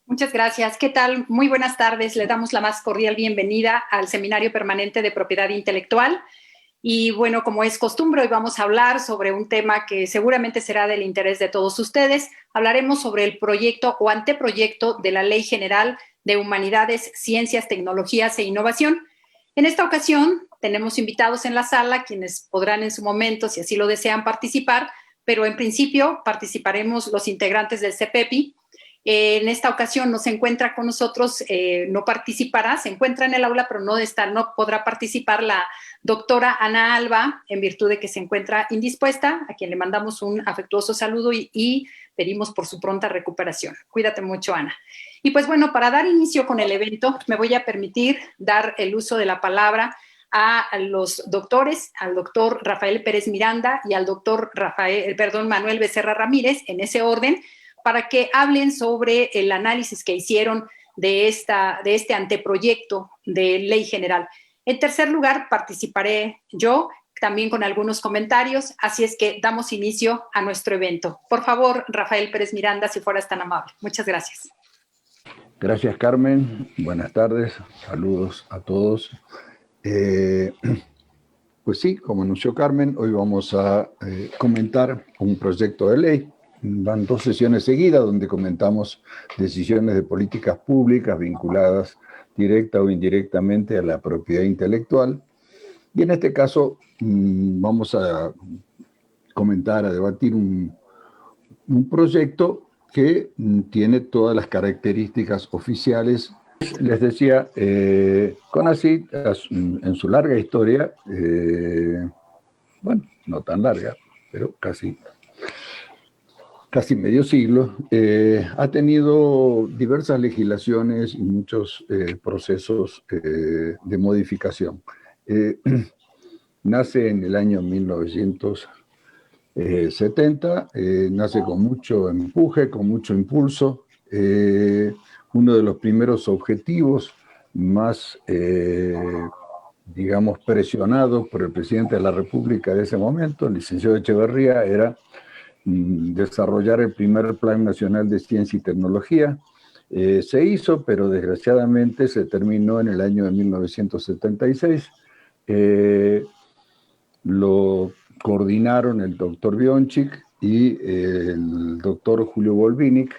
Muchas gracias. ¿Qué tal? Muy buenas tardes. Le damos la más cordial bienvenida al Seminario Permanente de Propiedad Intelectual. Y bueno, como es costumbre, hoy vamos a hablar sobre un tema que seguramente será del interés de todos ustedes. Hablaremos sobre el proyecto o anteproyecto de la Ley General de Humanidades, Ciencias, Tecnologías e Innovación. En esta ocasión tenemos invitados en la sala, quienes podrán en su momento, si así lo desean, participar, pero en principio participaremos los integrantes del CEPEPI. En esta ocasión no se encuentra con nosotros, no participará, se encuentra en el aula, pero no podrá participar la doctora Ana Alba, en virtud de que se encuentra indispuesta, a quien le mandamos un afectuoso saludo y pedimos por su pronta recuperación. Cuídate mucho, Ana. Y pues bueno, para dar inicio con el evento, me voy a permitir dar el uso de la palabra a los doctores, al doctor Rafael Pérez Miranda y al doctor Manuel Becerra Ramírez, en ese orden, para que hablen sobre el análisis que hicieron de este anteproyecto de ley general. En tercer lugar, participaré yo, también con algunos comentarios, así es que damos inicio a nuestro evento. Por favor, Rafael Pérez Miranda, si fueras tan amable. Muchas gracias. Gracias, Carmen. Buenas tardes. Saludos a todos. Pues sí, como anunció Carmen, hoy vamos a comentar un proyecto de ley. Van 2 sesiones seguidas donde comentamos decisiones de políticas públicas vinculadas directa o indirectamente a la propiedad intelectual. Y en este caso vamos a comentar, a debatir un proyecto que tiene todas las características oficiales. Les decía, CONACYT en su larga historia, bueno, no tan larga, pero casi medio siglo, ha tenido diversas legislaciones y muchos procesos de modificación. Nace en el año 1970, nace con mucho empuje, con mucho impulso. Uno de los primeros objetivos más, digamos, presionados por el presidente de la República de ese momento, el licenciado Echeverría, era desarrollar el primer Plan Nacional de Ciencia y Tecnología. Se hizo, pero desgraciadamente se terminó en el año de 1976. Lo coordinaron el doctor Bionchik y el doctor Julio Volvinic.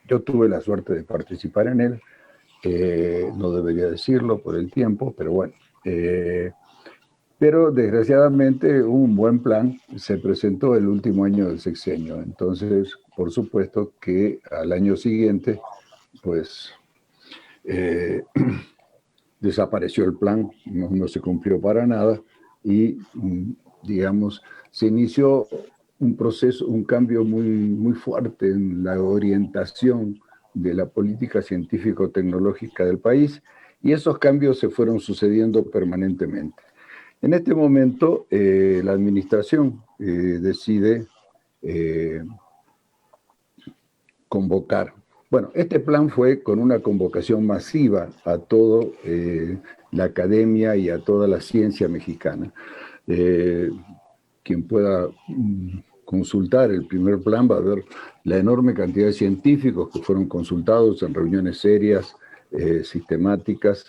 Yo tuve la suerte de participar en él. No debería decirlo por el tiempo, pero bueno. Pero desgraciadamente un buen plan se presentó el último año del sexenio. Entonces, por supuesto que al año siguiente, pues, desapareció el plan, no se cumplió para nada y, digamos, se inició un proceso, un cambio muy fuerte en la orientación de la política científico-tecnológica del país, y esos cambios se fueron sucediendo permanentemente. En este momento, la administración decide convocar. Bueno, este plan fue con una convocación masiva a toda la academia y a toda la ciencia mexicana. Quien pueda consultar el primer plan va a ver la enorme cantidad de científicos que fueron consultados en reuniones serias, sistemáticas,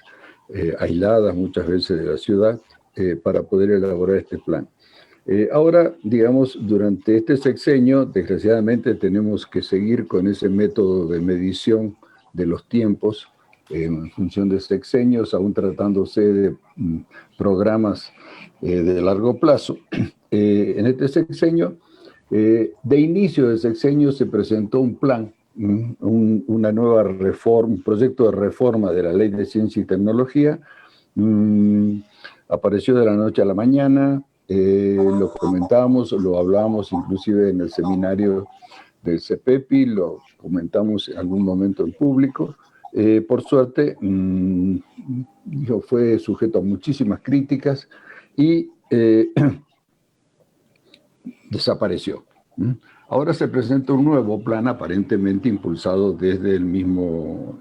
aisladas muchas veces de la ciudad, para poder elaborar este plan. Ahora, digamos, durante este sexenio, desgraciadamente tenemos que seguir con ese método de medición de los tiempos en función de sexenios, aún tratándose de programas de largo plazo. En este sexenio, de inicio del sexenio, se presentó un plan, una nueva reforma, un proyecto de reforma de la Ley de Ciencia y Tecnología. Apareció de la noche a la mañana, lo comentábamos, lo hablábamos inclusive en el seminario del CEPEPI, lo comentamos en algún momento en público. Por suerte, fue sujeto a muchísimas críticas y desapareció. Ahora se presenta un nuevo plan aparentemente impulsado desde el mismo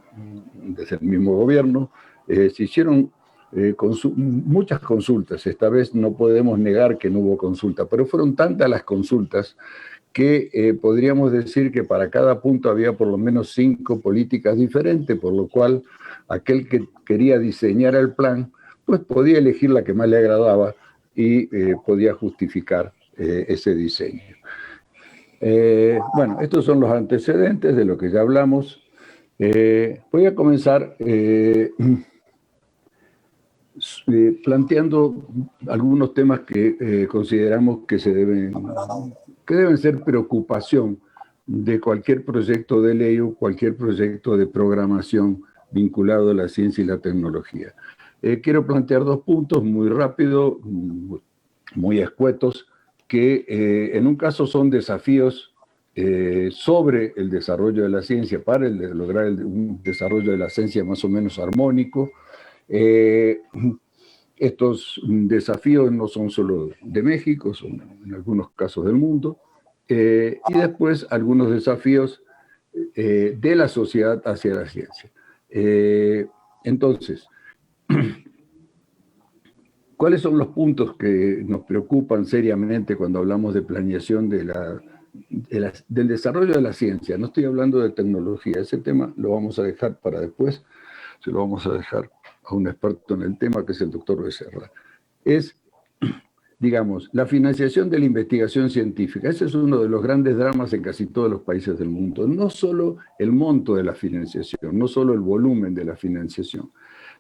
gobierno. Se hicieron muchas consultas. Esta vez no podemos negar que no hubo consulta, pero fueron tantas las consultas que podríamos decir que para cada punto había por lo menos 5 políticas diferentes, por lo cual aquel que quería diseñar el plan, pues podía elegir la que más le agradaba y podía justificar ese diseño. Bueno, estos son los antecedentes de lo que ya hablamos. Voy a comenzar planteando algunos temas que consideramos que deben ser preocupación de cualquier proyecto de ley o cualquier proyecto de programación vinculado a la ciencia y la tecnología. Quiero plantear 2 puntos muy rápido, muy escuetos, que en un caso son desafíos sobre el desarrollo de la ciencia para lograr un desarrollo de la ciencia más o menos armónico. Estos desafíos no son solo de México, son en algunos casos del mundo, y después algunos desafíos de la sociedad hacia la ciencia. Entonces, ¿cuáles son los puntos que nos preocupan seriamente cuando hablamos de planeación del desarrollo de la ciencia? No estoy hablando de tecnología, ese tema lo vamos a dejar para después, se lo vamos a dejar a un experto en el tema, que es el doctor Becerra. Es, digamos, la financiación de la investigación científica. Ese es uno de los grandes dramas en casi todos los países del mundo. No solo el monto de la financiación, no solo el volumen de la financiación,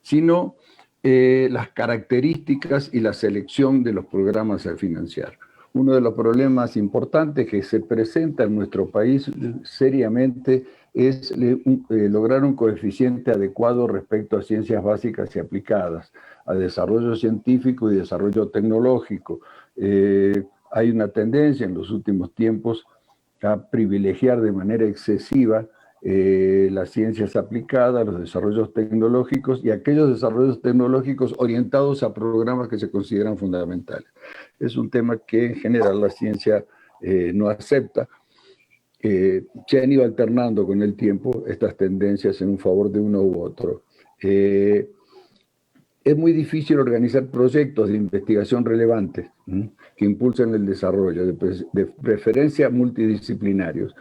sino las características y la selección de los programas a financiar. Uno de los problemas importantes que se presenta en nuestro país seriamente es lograr un coeficiente adecuado respecto a ciencias básicas y aplicadas, a desarrollo científico y desarrollo tecnológico. Hay una tendencia en los últimos tiempos a privilegiar de manera excesiva las ciencias aplicadas, los desarrollos tecnológicos y aquellos desarrollos tecnológicos orientados a programas que se consideran fundamentales. Es un tema que en general la ciencia no acepta. Se han ido alternando con el tiempo estas tendencias en un favor de uno u otro. Es muy difícil organizar proyectos de investigación relevantes que impulsen el desarrollo, de preferencia multidisciplinarios.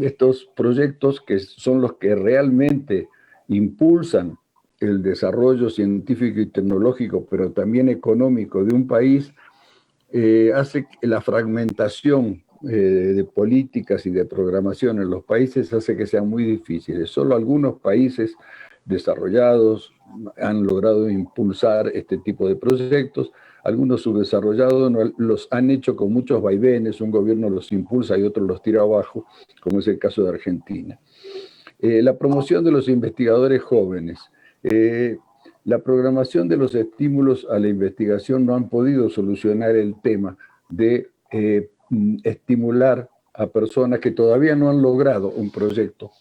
Estos proyectos, que son los que realmente impulsan el desarrollo científico y tecnológico, pero también económico de un país, hace que la fragmentación de políticas y de programación en los países hace que sean muy difíciles. Solo algunos países desarrollados han logrado impulsar este tipo de proyectos. Algunos subdesarrollados los han hecho con muchos vaivenes, un gobierno los impulsa y otro los tira abajo, como es el caso de Argentina. La promoción de los investigadores jóvenes. La programación de los estímulos a la investigación no han podido solucionar el tema de estimular a personas que todavía no han logrado un proyecto,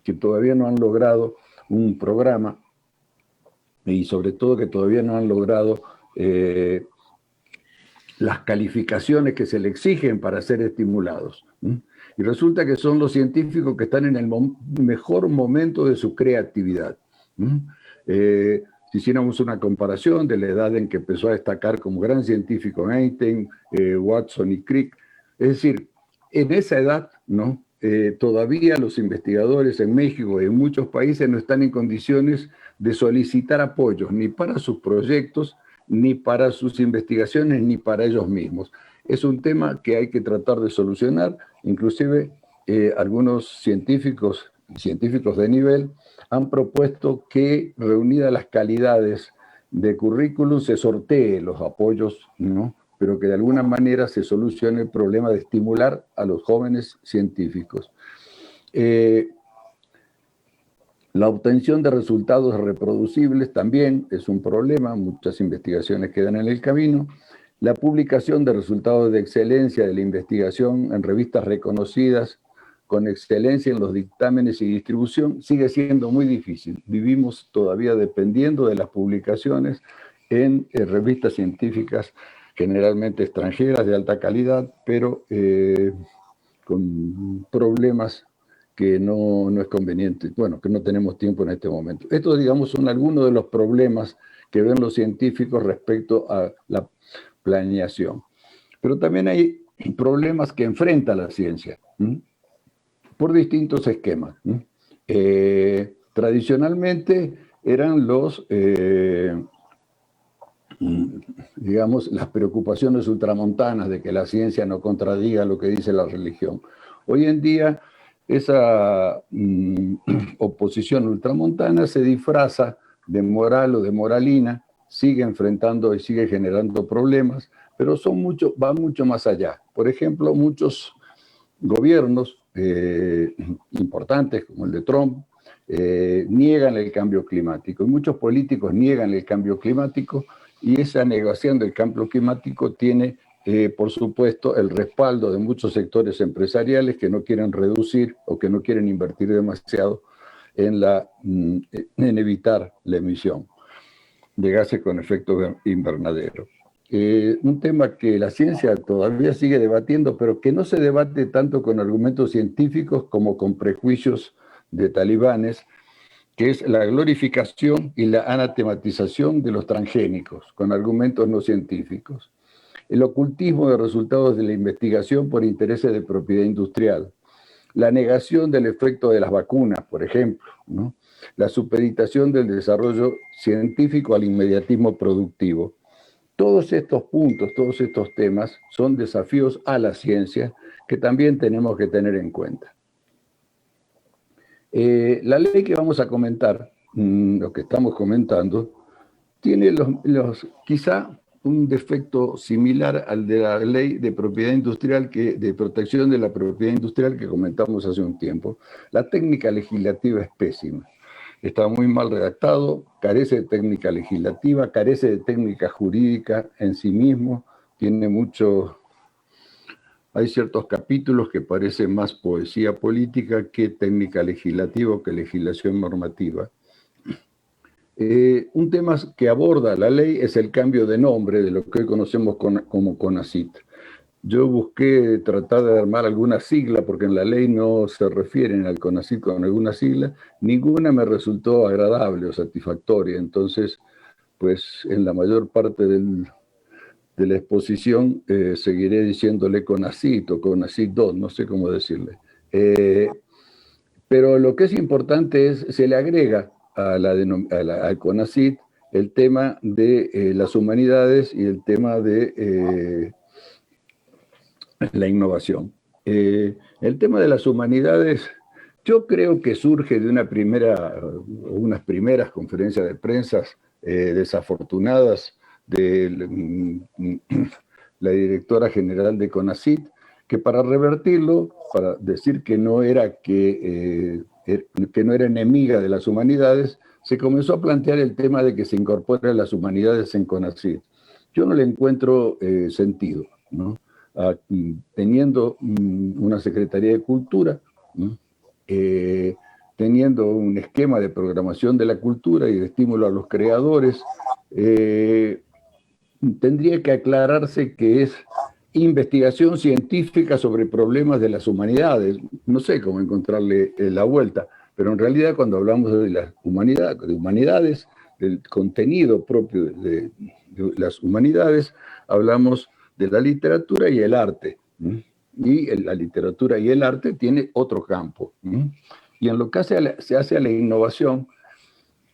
que todavía no han logrado un programa y sobre todo que todavía no han logrado las calificaciones que se le exigen para ser estimulados. Y resulta que son los científicos que están en el mejor momento de su creatividad. Si hiciéramos una comparación de la edad en que empezó a destacar como gran científico Einstein, Watson y Crick, es decir, en esa edad, ¿no? Todavía los investigadores en México y en muchos países no están en condiciones de solicitar apoyos ni para sus proyectos, ni para sus investigaciones, ni para ellos mismos. Es un tema que hay que tratar de solucionar. Inclusive algunos científicos de nivel han propuesto que, reunidas las calidades de currículum, se sortee los apoyos, ¿no? Pero que de alguna manera se solucione el problema de estimular a los jóvenes científicos. La obtención de resultados reproducibles también es un problema, muchas investigaciones quedan en el camino. La publicación de resultados de excelencia de la investigación en revistas reconocidas con excelencia en los dictámenes y distribución sigue siendo muy difícil. Vivimos todavía dependiendo de las publicaciones en revistas científicas generalmente extranjeras de alta calidad, pero con problemas que no es conveniente, bueno, que no tenemos tiempo en este momento. Estos, digamos, son algunos de los problemas que ven los científicos respecto a la planeación. Pero también hay problemas que enfrenta la ciencia, por distintos esquemas. Tradicionalmente eran digamos, las preocupaciones ultramontanas de que la ciencia no contradiga lo que dice la religión. Hoy en día esa oposición ultramontana se disfraza de moral o de moralina, sigue enfrentando y sigue generando problemas, pero va mucho más allá. Por ejemplo, muchos gobiernos importantes, como el de Trump, niegan el cambio climático, y muchos políticos niegan el cambio climático, y esa negación del cambio climático tiene, por supuesto, el respaldo de muchos sectores empresariales que no quieren reducir o que no quieren invertir demasiado en evitar la emisión de gases con efecto invernadero. Un tema que la ciencia todavía sigue debatiendo, pero que no se debate tanto con argumentos científicos como con prejuicios de talibanes, que es la glorificación y la anatematización de los transgénicos, con argumentos no científicos. El ocultismo de resultados de la investigación por intereses de propiedad industrial. La negación del efecto de las vacunas, por ejemplo, ¿no? La supeditación del desarrollo científico al inmediatismo productivo. Todos estos puntos, todos estos temas son desafíos a la ciencia que también tenemos que tener en cuenta. La ley que vamos a comentar, lo que estamos comentando, tiene quizá un defecto similar al de la ley de propiedad industrial, de protección de la propiedad industrial que comentamos hace un tiempo. La técnica legislativa es pésima. Está muy mal redactado, carece de técnica legislativa, carece de técnica jurídica en sí mismo, hay ciertos capítulos que parecen más poesía política que técnica legislativa o que legislación normativa. Un tema que aborda la ley es el cambio de nombre de lo que hoy conocemos como CONACYT. Yo busqué tratar de armar alguna sigla, porque en la ley no se refieren al CONACYT con alguna sigla, ninguna me resultó agradable o satisfactoria. Entonces, pues en la mayor parte de la exposición seguiré diciéndole CONACYT o CONACYT 2, no sé cómo decirle. Pero lo que es importante es, se le agrega al CONACYT el tema de las humanidades y el tema de la innovación. El tema de las humanidades, yo creo que surge de unas primeras conferencias de prensa desafortunadas de la directora general de CONACYT, que para revertirlo, para decir que no era enemiga de las humanidades, se comenzó a plantear el tema de que se incorporen las humanidades en CONACYT. Yo no le encuentro sentido, ¿no? Teniendo una Secretaría de Cultura, teniendo un esquema de programación de la cultura y de estímulo a los creadores, tendría que aclararse que es investigación científica sobre problemas de las humanidades. No sé cómo encontrarle la vuelta, pero en realidad cuando hablamos de las humanidades, del contenido propio de las humanidades, hablamos de la literatura y el arte. Y la literatura y el arte tiene otro campo. Y en lo que se hace a la innovación,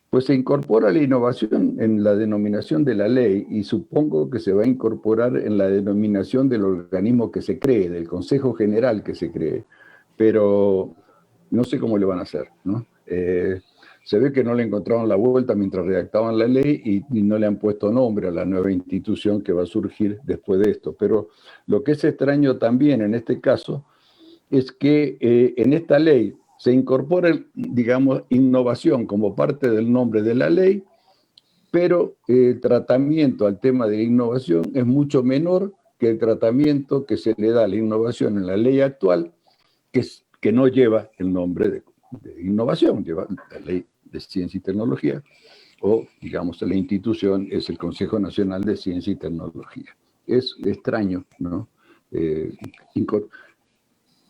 pues se incorpora la innovación en la denominación de la ley, y supongo que se va a incorporar en la denominación del organismo que se cree, del Consejo General que se cree, pero no sé cómo le van a hacer, ¿no? Se ve que no le encontraron la vuelta mientras redactaban la ley y no le han puesto nombre a la nueva institución que va a surgir después de esto. Pero lo que es extraño también en este caso es que en esta ley se incorpora, digamos, innovación como parte del nombre de la ley, pero el tratamiento al tema de innovación es mucho menor que el tratamiento que se le da a la innovación en la ley actual, que no lleva el nombre de innovación, lleva la ley de ciencia y tecnología, o digamos la institución es el Consejo Nacional de Ciencia y Tecnología. Es extraño, ¿no?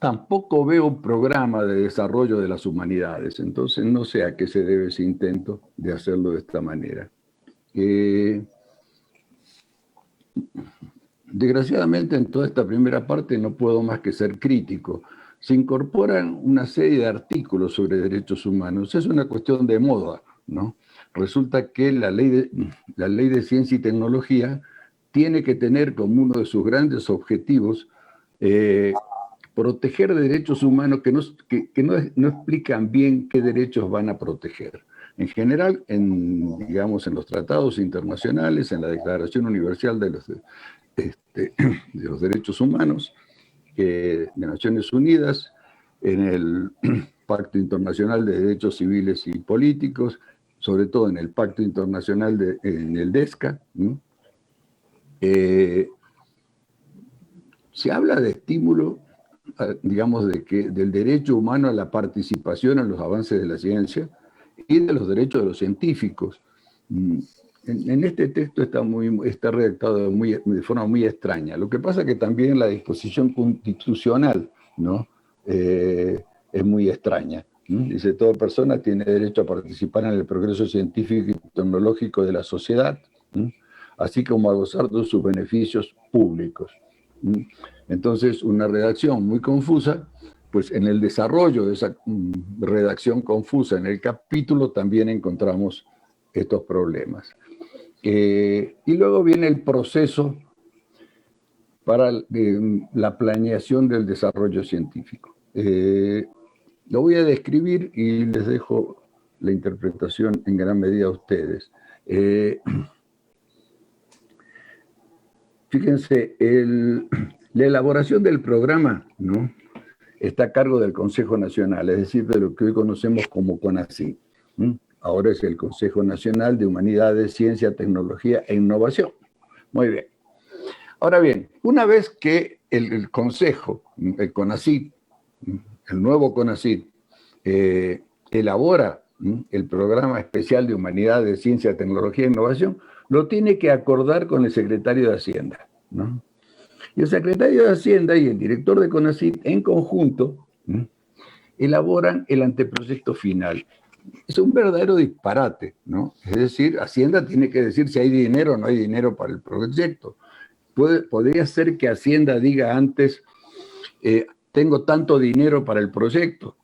tampoco veo un programa de desarrollo de las humanidades, entonces no sé a qué se debe ese intento de hacerlo de esta manera. Desgraciadamente, en toda esta primera parte no puedo más que ser crítico. Se incorporan una serie de artículos sobre derechos humanos. Es una cuestión de moda, ¿no? Resulta que la ley de ciencia y tecnología tiene que tener como uno de sus grandes objetivos proteger derechos humanos que no explican bien qué derechos van a proteger. En general, digamos, en los tratados internacionales, en la Declaración Universal de los Derechos Humanos de Naciones Unidas, en el Pacto Internacional de Derechos Civiles y Políticos, sobre todo en el Pacto Internacional, en el DESCA, ¿no? Se habla de estímulo, digamos, del derecho humano a la participación en los avances de la ciencia y de los derechos de los científicos. En este texto está redactado de forma muy extraña. Lo que pasa es que también la disposición constitucional, ¿no? Es muy extraña. Dice, toda persona tiene derecho a participar en el progreso científico y tecnológico de la sociedad, así como a gozar de sus beneficios públicos. Entonces, una redacción muy confusa, pues en el desarrollo de esa redacción confusa en el capítulo también encontramos estos problemas. Y luego viene el proceso para la planeación del desarrollo científico. Lo voy a describir y les dejo la interpretación en gran medida a ustedes. Fíjense, la elaboración del programa, ¿no?, está a cargo del Consejo Nacional, es decir, de lo que hoy conocemos como CONACYT. Ahora es el Consejo Nacional de Humanidades, Ciencia, Tecnología e Innovación. Muy bien. Ahora bien, una vez que el Consejo, el CONACYT, el nuevo CONACYT, elabora el Programa Especial de Humanidades, Ciencia, Tecnología e Innovación, lo tiene que acordar con el secretario de Hacienda, ¿no? Y el secretario de Hacienda y el director de CONACYT, en conjunto, elaboran el anteproyecto final. Es un verdadero disparate, ¿no? Es decir, Hacienda tiene que decir si hay dinero o no hay dinero para el proyecto. Podría ser que Hacienda diga antes, tengo tanto dinero para el proyecto,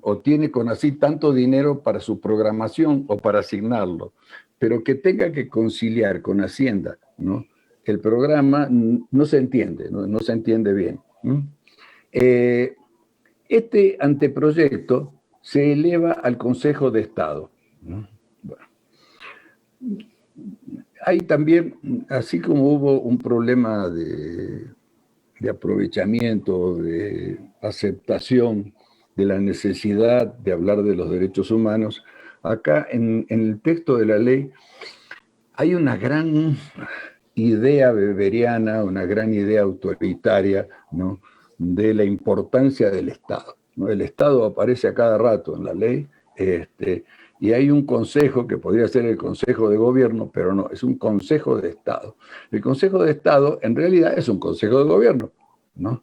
o tiene CONACYT tanto dinero para su programación o para asignarlo, pero que tenga que conciliar con Hacienda, ¿no?, el programa, no se entiende, no se entiende bien. Este anteproyecto se eleva al Consejo de Estado. Bueno, hay también, así como hubo un problema de aprovechamiento, de aceptación de la necesidad de hablar de los derechos humanos, acá en el texto de la ley hay una gran idea weberiana, una gran idea autoritaria, ¿no?, de la importancia del Estado, ¿no? El Estado aparece a cada rato en la ley, y hay un consejo que podría ser el Consejo de Gobierno, pero no, es un Consejo de Estado. El Consejo de Estado en realidad es un Consejo de Gobierno, ¿no?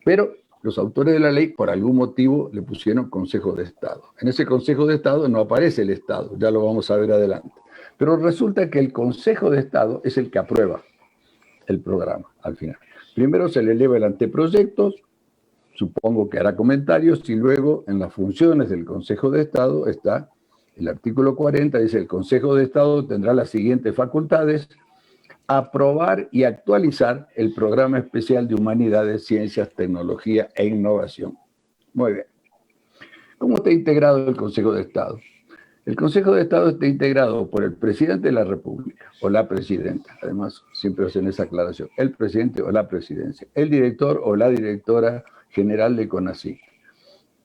Pero los autores de la ley, por algún motivo, le pusieron Consejo de Estado. En ese Consejo de Estado no aparece el Estado, ya lo vamos a ver adelante. Pero resulta que el Consejo de Estado es el que aprueba el programa al final. Primero se le eleva el anteproyecto, supongo que hará comentarios, y luego en las funciones del Consejo de Estado está el artículo 40, dice: el Consejo de Estado tendrá las siguientes facultades: aprobar y actualizar el Programa Especial de Humanidades, Ciencias, Tecnología e Innovación. Muy bien. ¿Cómo está integrado el Consejo de Estado? El Consejo de Estado está integrado por el presidente de la República o la presidenta, además siempre hacen esa aclaración, el presidente o la presidencia, el director o la directora general de CONACYT,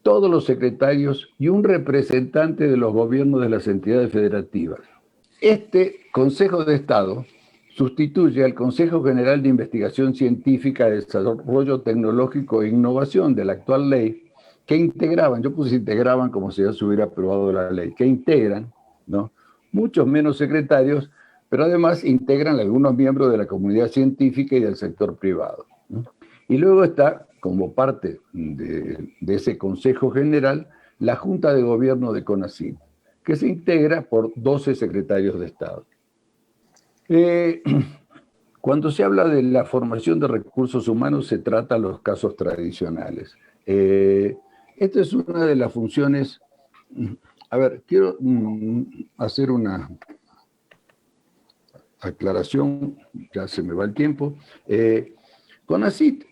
todos los secretarios y un representante de los gobiernos de las entidades federativas. Este Consejo de Estado sustituye al Consejo General de Investigación Científica, Desarrollo Tecnológico e Innovación de la actual ley, que integraban, yo puse integraban como si ya se hubiera aprobado la ley, que integran, ¿no?, muchos menos secretarios, pero además integran algunos miembros de la comunidad científica y del sector privado, ¿no? Y luego está como parte de ese Consejo General, la Junta de Gobierno de CONACYT, que se integra por 12 secretarios de Estado. Cuando se habla de la formación de recursos humanos, se trata los casos tradicionales. Esta es una de las funciones. A ver, quiero hacer una aclaración, ya se me va el tiempo. CONACYT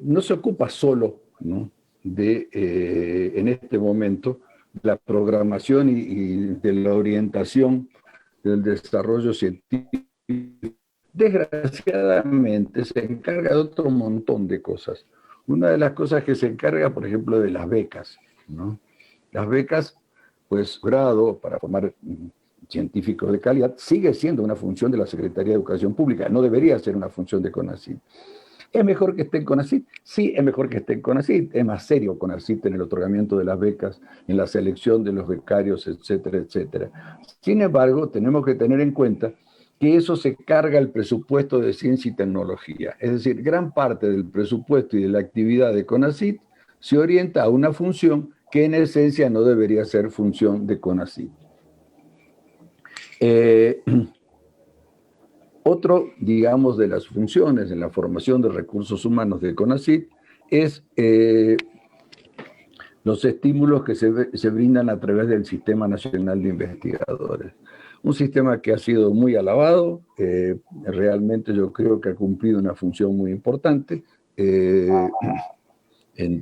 no se ocupa solo, ¿no?, en este momento, la programación y de la orientación del desarrollo científico. Desgraciadamente se encarga de otro montón de cosas. Una de las cosas que se encarga, por ejemplo, de las becas, ¿no? Las becas, pues grado para formar científicos de calidad, sigue siendo una función de la Secretaría de Educación Pública, no debería ser una función de CONACYT. ¿Es mejor que esté en CONACYT? Sí, es mejor que esté en CONACYT. Es más serio CONACYT en el otorgamiento de las becas, en la selección de los becarios, etcétera, etcétera. Sin embargo, tenemos que tener en cuenta que eso se carga el presupuesto de ciencia y tecnología. Es decir, gran parte del presupuesto y de la actividad de CONACYT se orienta a una función que en esencia no debería ser función de CONACYT. Otro, digamos, de las funciones en la formación de recursos humanos de CONACYT es los estímulos que se brindan a través del Sistema Nacional de Investigadores. Un sistema que ha sido muy alabado, realmente yo creo que ha cumplido una función muy importante en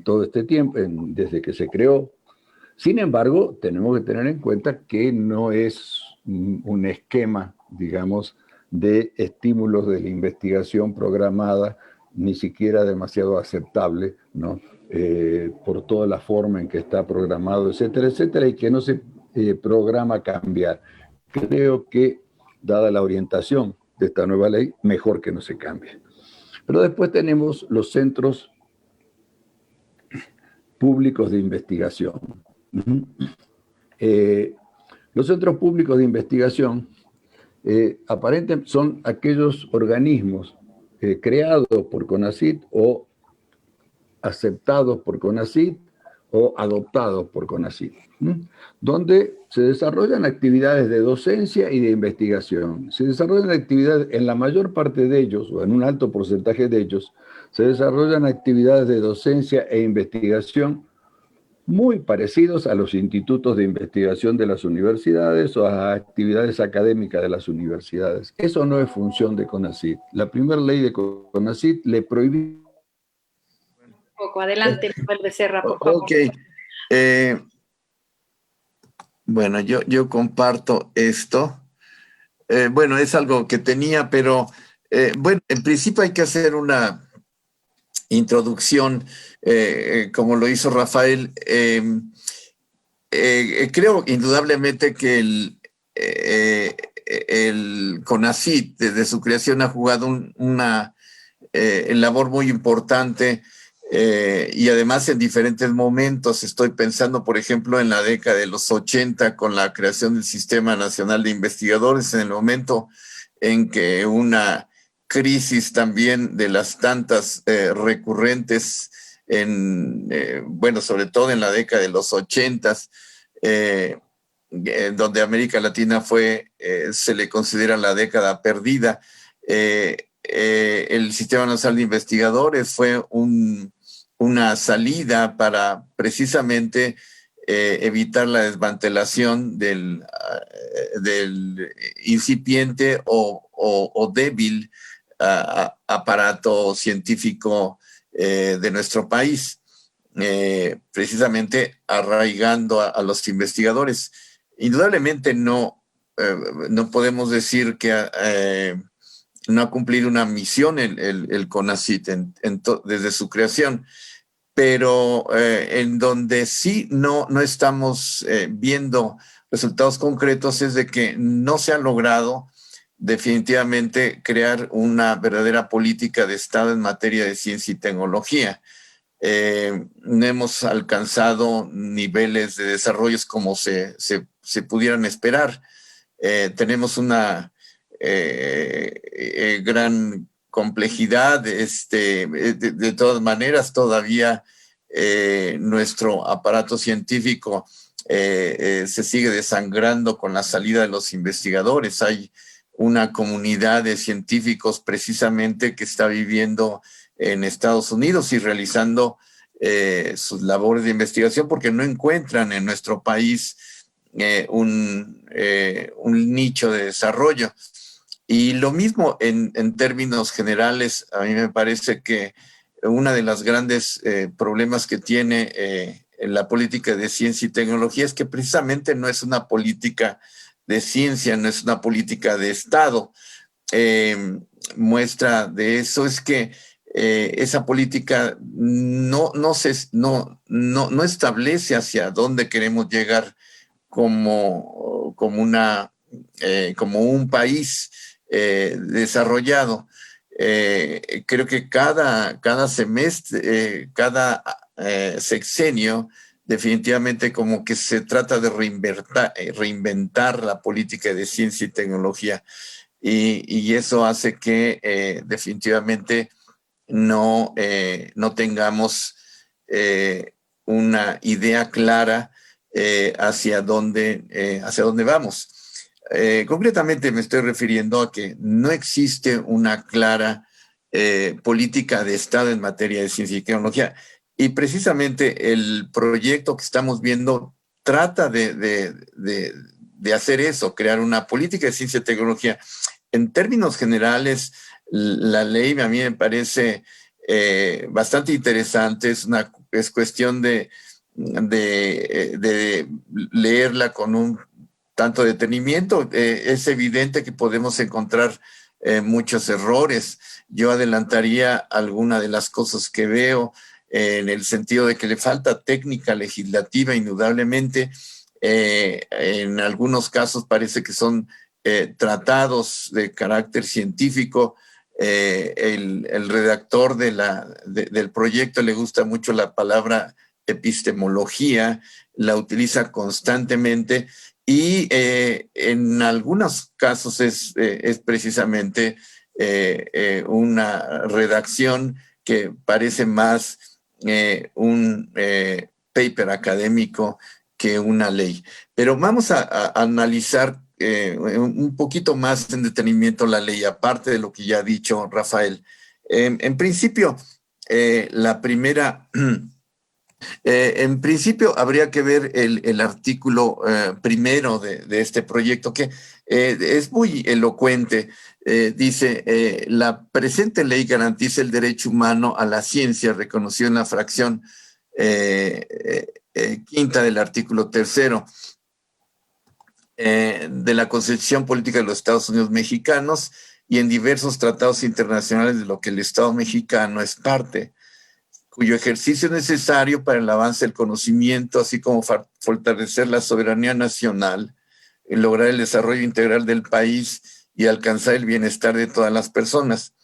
todo este tiempo, desde que se creó. Sin embargo, tenemos que tener en cuenta que no es un esquema, digamos, de estímulos de la investigación programada, ni siquiera demasiado aceptable, ¿no? Por toda la forma en que está programado, etcétera, etcétera, y que no se programa cambiar. Creo que, dada la orientación de esta nueva ley, mejor que no se cambie. Pero después tenemos los centros públicos de investigación. Los centros públicos de investigación aparentemente son aquellos organismos creados por CONACYT o aceptados por CONACYT o adoptados por CONACYT, donde se desarrollan actividades de docencia y de investigación. Se desarrollan actividades, en la mayor parte de ellos, o en un alto porcentaje de ellos, se desarrollan actividades de docencia e investigación muy parecidos a los institutos de investigación de las universidades o a actividades académicas de las universidades. Eso no es función de CONACYT. La primera ley de CONACYT le prohibía... Poco adelante, Manuel Becerra, por favor. Ok. Bueno, yo comparto esto. Bueno, es algo que tenía, pero bueno, en principio hay que hacer una introducción, como lo hizo Rafael. Creo indudablemente que el CONACYT desde su creación ha jugado una labor muy importante y además en diferentes momentos. Estoy pensando, por ejemplo, en la década de los 80 con la creación del Sistema Nacional de Investigadores, en el momento en que una crisis también de las tantas recurrentes bueno, sobre todo en la década de los 80s, donde América Latina se le considera la década perdida. El Sistema Nacional de Investigadores fue una salida para precisamente evitar la desmantelación del incipiente o débil aparato científico de nuestro país, precisamente arraigando a los investigadores. Indudablemente no podemos decir que no ha cumplido una misión el CONACYT desde su creación, pero en donde sí no estamos viendo resultados concretos es de que no se ha logrado definitivamente crear una verdadera política de Estado en materia de ciencia y tecnología. No hemos alcanzado niveles de desarrollos como se pudieran esperar. Tenemos una gran complejidad, de todas maneras todavía nuestro aparato científico se sigue desangrando con la salida de los investigadores. Hay una comunidad de científicos precisamente que está viviendo en Estados Unidos y realizando sus labores de investigación porque no encuentran en nuestro país un nicho de desarrollo. Y lo mismo en términos generales, a mí me parece que uno de los grandes problemas que tiene en la política de ciencia y tecnología es que precisamente no es una política de ciencia, no es una política de Estado. Muestra de eso es que esa política no establece hacia dónde queremos llegar como un país desarrollado. Creo que cada semestre, cada sexenio, definitivamente como que se trata de reinventar la política de ciencia y tecnología. Y eso hace que definitivamente no tengamos una idea clara hacia dónde vamos. Concretamente me estoy refiriendo a que no existe una clara política de Estado en materia de ciencia y tecnología. Y precisamente el proyecto que estamos viendo trata de hacer eso, crear una política de ciencia y tecnología. En términos generales, la ley a mí me parece bastante interesante. Es cuestión de leerla con un tanto detenimiento. Es evidente que podemos encontrar muchos errores. Yo adelantaría alguna de las cosas que veo en el sentido de que le falta técnica legislativa, indudablemente. En algunos casos parece que son tratados de carácter científico. El redactor del proyecto le gusta mucho la palabra epistemología, la utiliza constantemente y en algunos casos es precisamente una redacción que parece más un paper académico que una ley. Pero vamos a analizar un poquito más en detenimiento la ley, aparte de lo que ya ha dicho Rafael. En principio, en principio habría que ver el artículo primero de este proyecto, que es muy elocuente. Dice, la presente ley garantiza el derecho humano a la ciencia reconocido en la fracción quinta del artículo tercero de la Constitución Política de los Estados Unidos Mexicanos y en diversos tratados internacionales de lo que el Estado mexicano es parte, cuyo ejercicio es necesario para el avance del conocimiento, así como fortalecer la soberanía nacional, lograr el desarrollo integral del país y alcanzar el bienestar de todas las personas.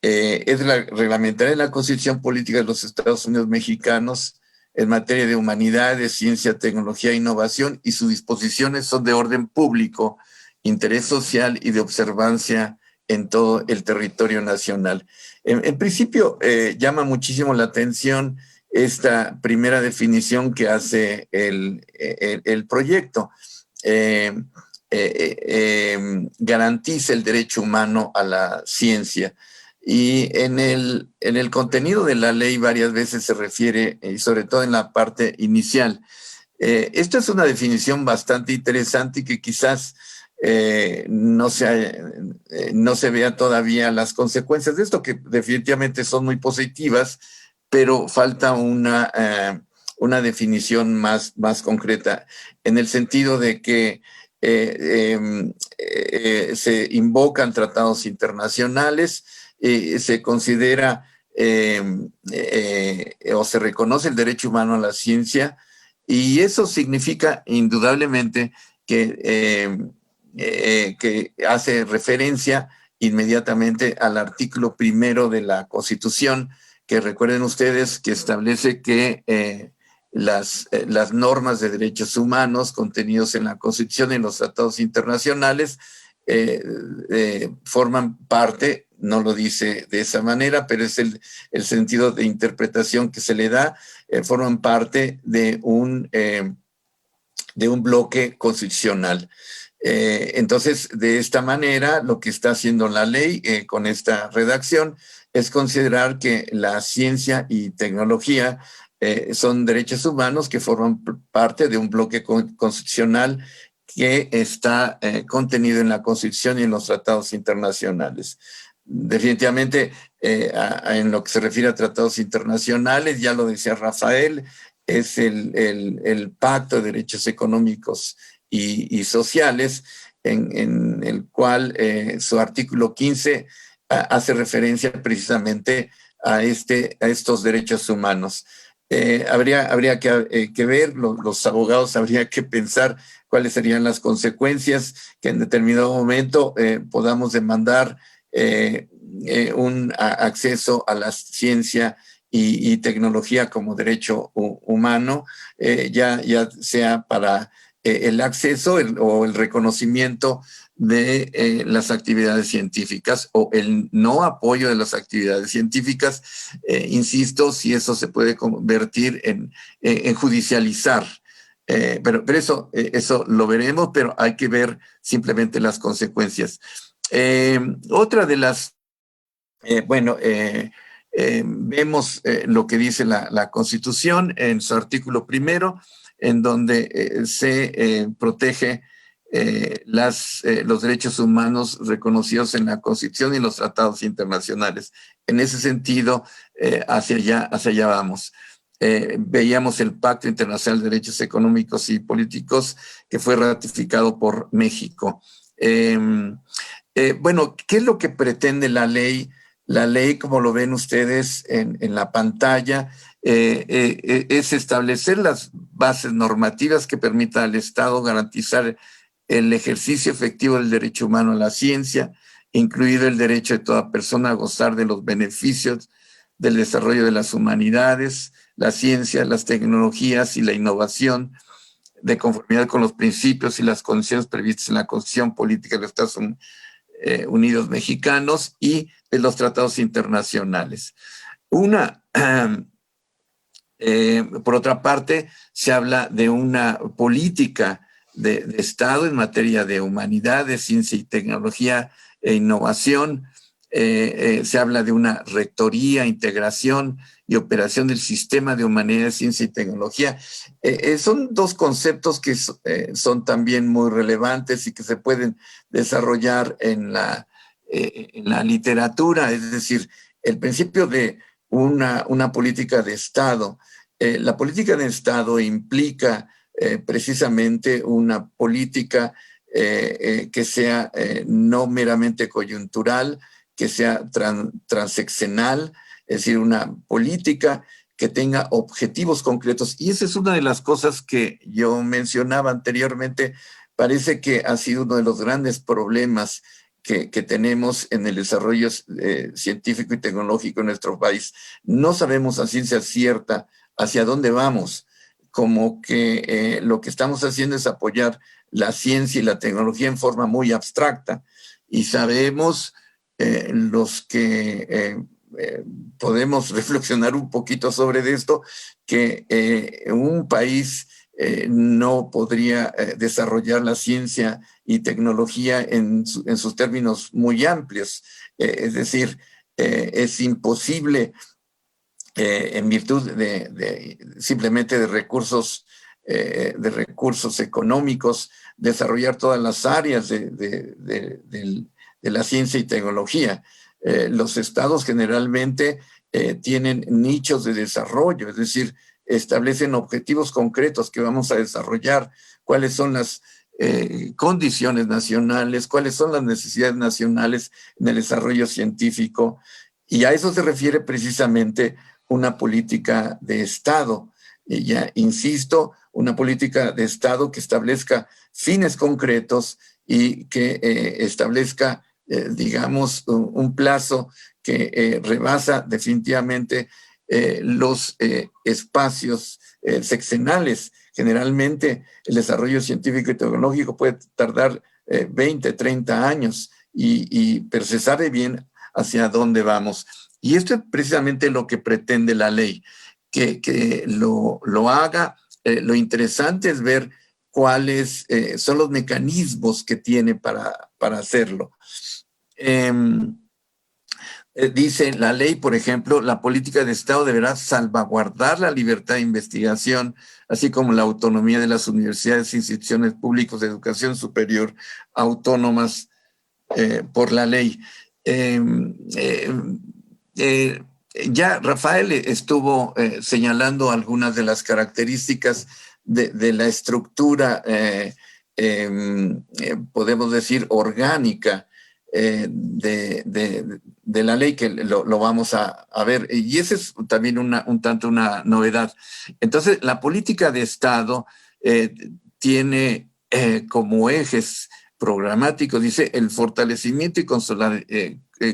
Es reglamentaria en la Constitución Política de los Estados Unidos Mexicanos en materia de humanidades, ciencia, tecnología e innovación, y sus disposiciones son de orden público, interés social y de observancia en todo el territorio nacional. En principio, llama muchísimo la atención esta primera definición que hace el proyecto. Garantiza el derecho humano a la ciencia. Y en el contenido de la ley varias veces se refiere, y sobre todo en la parte inicial. Esta es una definición bastante interesante y que quizás no se vean todavía las consecuencias de esto, que definitivamente son muy positivas, pero falta una definición más concreta, en el sentido de que se invocan tratados internacionales, se considera o se reconoce el derecho humano a la ciencia, y eso significa indudablemente que hace referencia inmediatamente al artículo primero de la Constitución, que recuerden ustedes que establece que las normas de derechos humanos contenidos en la Constitución y en los tratados internacionales forman parte no lo dice de esa manera, pero es el sentido de interpretación que se le da, forman parte de un bloque constitucional. Entonces, de esta manera, lo que está haciendo la ley con esta redacción es considerar que la ciencia y tecnología son derechos humanos que forman parte de un bloque constitucional que está contenido en la Constitución y en los tratados internacionales. Definitivamente, en lo que se refiere a tratados internacionales, ya lo decía Rafael, es el Pacto de Derechos Económicos y Sociales, en el cual su artículo 15 hace referencia precisamente a estos derechos humanos. Habría que ver, los abogados habría que pensar cuáles serían las consecuencias que en determinado momento podamos demandar un acceso a la ciencia y tecnología como derecho humano, ya sea para el acceso o el reconocimiento de las actividades científicas o el no apoyo de las actividades científicas, insisto, si eso se puede convertir en judicializar. Pero eso lo veremos, pero hay que ver simplemente las consecuencias. Otra de las, vemos lo que dice la Constitución en su artículo primero, en donde se protege los derechos humanos reconocidos en la Constitución y los tratados internacionales. En ese sentido, hacia allá vamos. Veíamos el Pacto Internacional de Derechos Económicos y Políticos que fue ratificado por México. ¿Qué es lo que pretende la ley? La ley, como lo ven ustedes en la pantalla, es establecer las bases normativas que permitan al Estado garantizar el ejercicio efectivo del derecho humano a la ciencia, incluido el derecho de toda persona a gozar de los beneficios del desarrollo de las humanidades, la ciencia, las tecnologías y la innovación, de conformidad con los principios y las condiciones previstas en la Constitución Política de los Estados Unidos Mexicanos y de los tratados internacionales. Por otra parte, se habla de una política de Estado en materia de humanidades, ciencia y tecnología e innovación. Se habla de una rectoría, integración y operación del sistema de humanidades, ciencia y tecnología. Son dos conceptos que son también muy relevantes y que se pueden desarrollar en la literatura, es decir, el principio de una política de Estado. La política de Estado implica precisamente una política que sea no meramente coyuntural, que sea transeccional, es decir, una política que tenga objetivos concretos. Y esa es una de las cosas que yo mencionaba anteriormente. Parece que ha sido uno de los grandes problemas que tenemos en el desarrollo científico y tecnológico en nuestro país. No sabemos a ciencia cierta hacia dónde vamos, como que lo que estamos haciendo es apoyar la ciencia y la tecnología en forma muy abstracta. Y sabemos los que podemos reflexionar un poquito sobre esto, que un país no podría desarrollar la ciencia y tecnología en sus términos muy amplios. Es decir, es imposible en virtud simplemente de recursos económicos, desarrollar todas las áreas de la ciencia y tecnología. Los estados generalmente tienen nichos de desarrollo, es decir, establecen objetivos concretos que vamos a desarrollar, cuáles son las condiciones nacionales, cuáles son las necesidades nacionales en el desarrollo científico, y a eso se refiere precisamente una política de Estado. Y ya insisto, una política de Estado que establezca fines concretos y que establezca, digamos, un plazo que rebasa definitivamente los espacios sexenales. Generalmente el desarrollo científico y tecnológico puede tardar 20, 30 años, pero se sabe bien hacia dónde vamos. Y esto es precisamente lo que pretende la ley, que lo haga. Lo interesante es ver cuáles son los mecanismos que tiene para hacerlo. Dice la ley, por ejemplo, la política de Estado deberá salvaguardar la libertad de investigación, así como la autonomía de las universidades e instituciones públicas de educación superior autónomas por la ley. Ya Rafael estuvo señalando algunas de las características de la estructura, podemos decir, orgánica de la ley, que lo vamos a ver. Y esa es también un tanto una novedad. Entonces, la política de Estado tiene como ejes programáticos, dice, el fortalecimiento y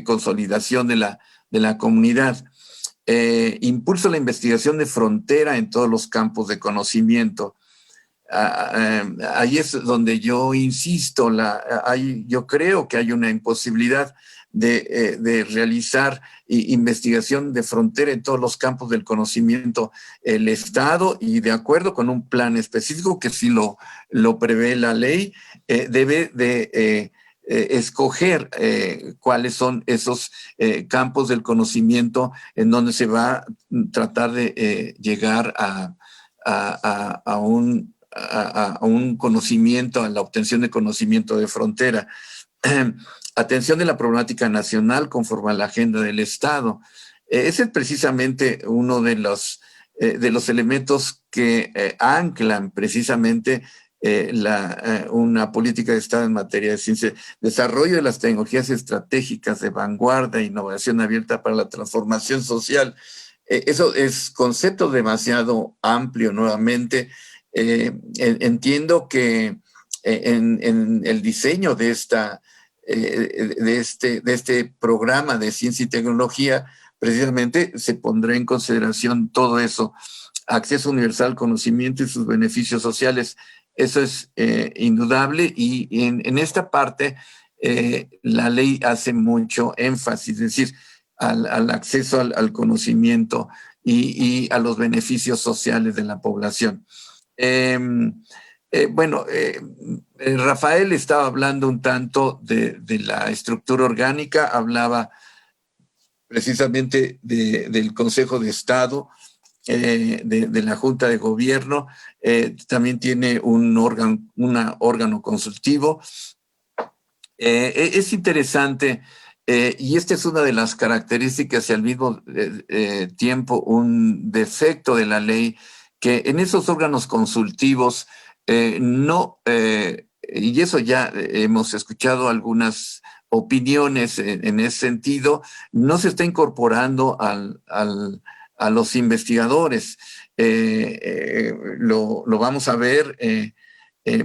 consolidación de la comunidad. Impulso la investigación de frontera en todos los campos de conocimiento. Ahí es donde yo insisto, yo creo que hay una imposibilidad de realizar investigación de frontera en todos los campos del conocimiento. El Estado, y de acuerdo con un plan específico que sí lo prevé la ley, debe de escoger cuáles son esos campos del conocimiento en donde se va a tratar de llegar a un conocimiento, a la obtención de conocimiento de frontera. Atención de la problemática nacional conforme a la agenda del Estado. Ese es precisamente uno de los elementos que anclan precisamente una política de Estado en materia de ciencia, desarrollo de las tecnologías estratégicas de vanguardia e innovación abierta para la transformación social. Eso es concepto demasiado amplio nuevamente. Entiendo que en el diseño de este programa de ciencia y tecnología, precisamente se pondrá en consideración todo eso, acceso universal al conocimiento y sus beneficios sociales. Eso es indudable, y en esta parte la ley hace mucho énfasis, es decir, al acceso al conocimiento y a los beneficios sociales de la población. Rafael estaba hablando un tanto de la estructura orgánica, hablaba precisamente del Consejo de Estado, de la Junta de Gobierno, también tiene un órgano consultivo. Es interesante, y esta es una de las características y al mismo tiempo un defecto de la ley, que en esos órganos consultivos y eso ya hemos escuchado algunas opiniones en ese sentido, no se está incorporando a los investigadores. Lo vamos a ver,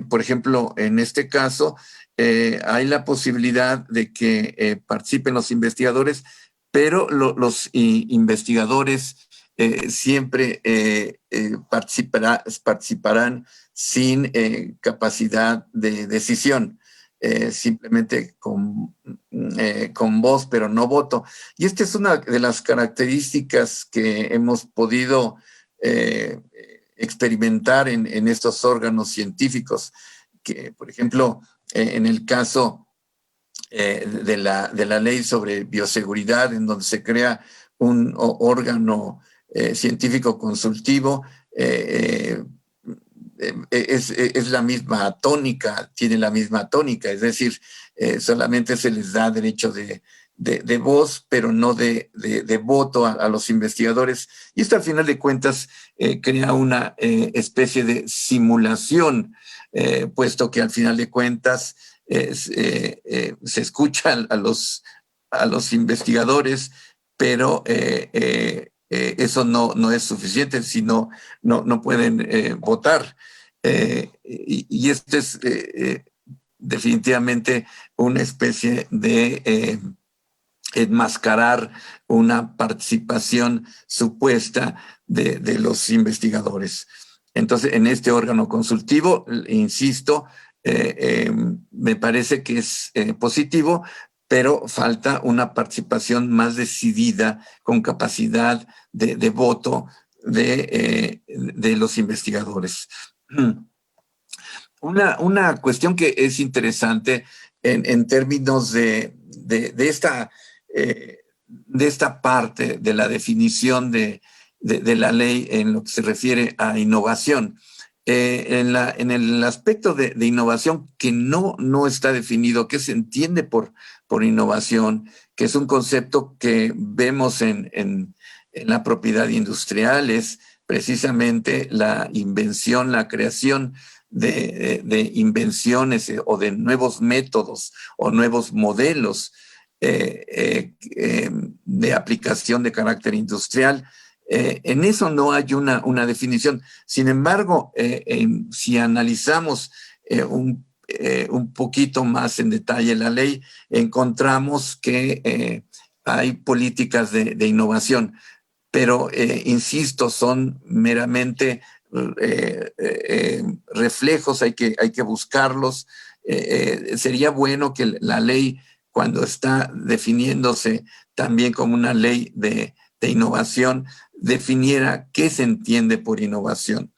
por ejemplo, en este caso, hay la posibilidad de que participen los investigadores, pero los investigadores siempre participarán sin capacidad de decisión, simplemente con voz, pero no voto. Y esta es una de las características que hemos podido experimentar en estos órganos científicos, que, por ejemplo, en el caso de la ley sobre bioseguridad, en donde se crea un órgano científico consultivo, es la misma tónica, tiene la misma tónica, es decir, solamente se les da derecho de voz, pero no de voto a los investigadores. Y esto, al final de cuentas, crea una especie de simulación, puesto que al final de cuentas se escucha a los investigadores, pero eso no es suficiente, sino no pueden votar. Y esto es definitivamente una especie de enmascarar una participación supuesta de los investigadores. Entonces, en este órgano consultivo, insisto, me parece que es positivo, pero falta una participación más decidida, con capacidad de voto de los investigadores. Una cuestión que es interesante en términos de esta parte de la definición de la ley en lo que se refiere a innovación. En el aspecto de innovación que no está definido, qué se entiende por innovación, que es un concepto que vemos en la propiedad industrial, es precisamente la invención, la creación de invenciones o de nuevos métodos o nuevos modelos de aplicación de carácter industrial. En eso no hay una definición. Sin embargo, si analizamos un poquito más en detalle la ley, encontramos que hay políticas de innovación, pero insisto, son meramente reflejos, hay que buscarlos. Sería bueno que la ley, cuando está definiéndose también como una ley de innovación, definiera qué se entiende por innovación.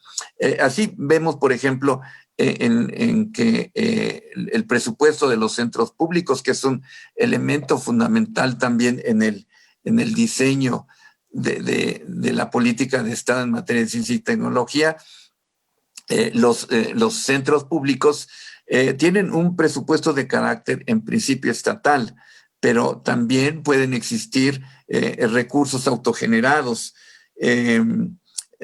Así vemos, por ejemplo, en que el presupuesto de los centros públicos, que es un elemento fundamental también en el diseño de la política de Estado en materia de ciencia y tecnología, los centros públicos tienen un presupuesto de carácter en principio estatal, pero también pueden existir recursos autogenerados.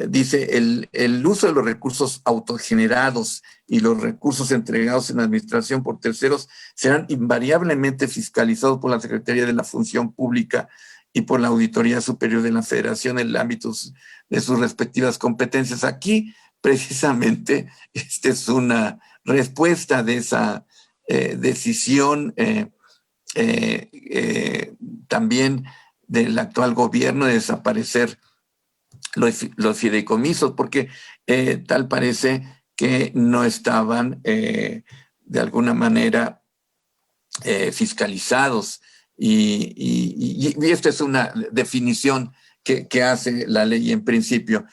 Dice, el uso de los recursos autogenerados y los recursos entregados en administración por terceros serán invariablemente fiscalizados por la Secretaría de la Función Pública y por la Auditoría Superior de la Federación en el ámbito de sus respectivas competencias. Aquí, precisamente, esta es una respuesta de esa decisión también del actual gobierno de desaparecer los fideicomisos, porque tal parece que no estaban de alguna manera fiscalizados. Y esta es una definición que hace la ley en principio.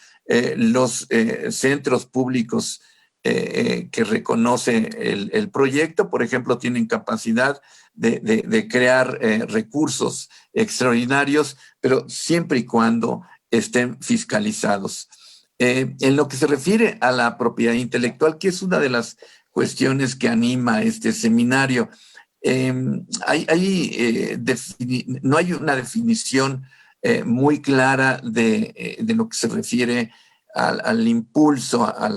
Los centros públicos que reconoce el proyecto, por ejemplo, tienen capacidad de crear recursos extraordinarios, pero siempre y cuando estén fiscalizados. En lo que se refiere a la propiedad intelectual, que es una de las cuestiones que anima este seminario, no hay una definición muy clara de lo que se refiere al impulso, a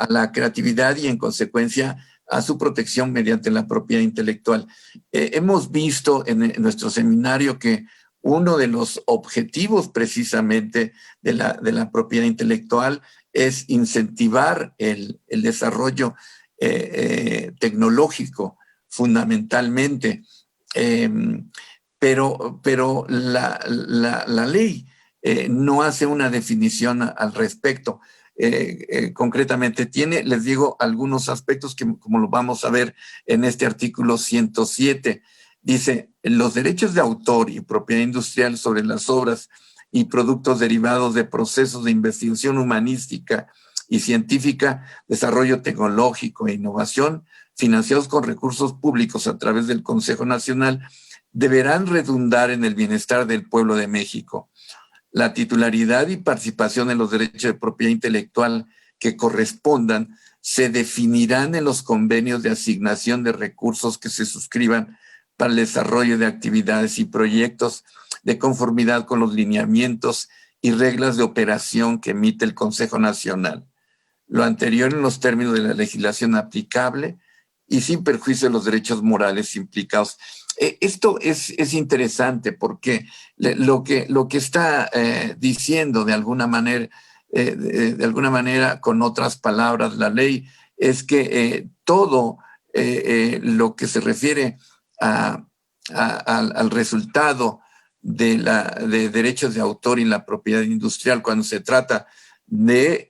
la creatividad y en consecuencia a su protección mediante la propiedad intelectual. Hemos visto en nuestro seminario que uno de los objetivos precisamente de la propiedad intelectual es incentivar el desarrollo tecnológico fundamentalmente, pero la ley no hace una definición al respecto. Concretamente les digo, algunos aspectos que como lo vamos a ver en este artículo 107. Dice, los derechos de autor y propiedad industrial sobre las obras y productos derivados de procesos de investigación humanística y científica, desarrollo tecnológico e innovación, financiados con recursos públicos a través del Consejo Nacional, deberán redundar en el bienestar del pueblo de México. La titularidad y participación en los derechos de propiedad intelectual que correspondan se definirán en los convenios de asignación de recursos que se suscriban para el desarrollo de actividades y proyectos de conformidad con los lineamientos y reglas de operación que emite el Consejo Nacional. Lo anterior en los términos de la legislación aplicable y sin perjuicio de los derechos morales implicados. Esto es interesante porque lo que está diciendo de alguna manera, con otras palabras, la ley, es que todo lo que se refiere al resultado de derechos de autor y la propiedad industrial, cuando se trata de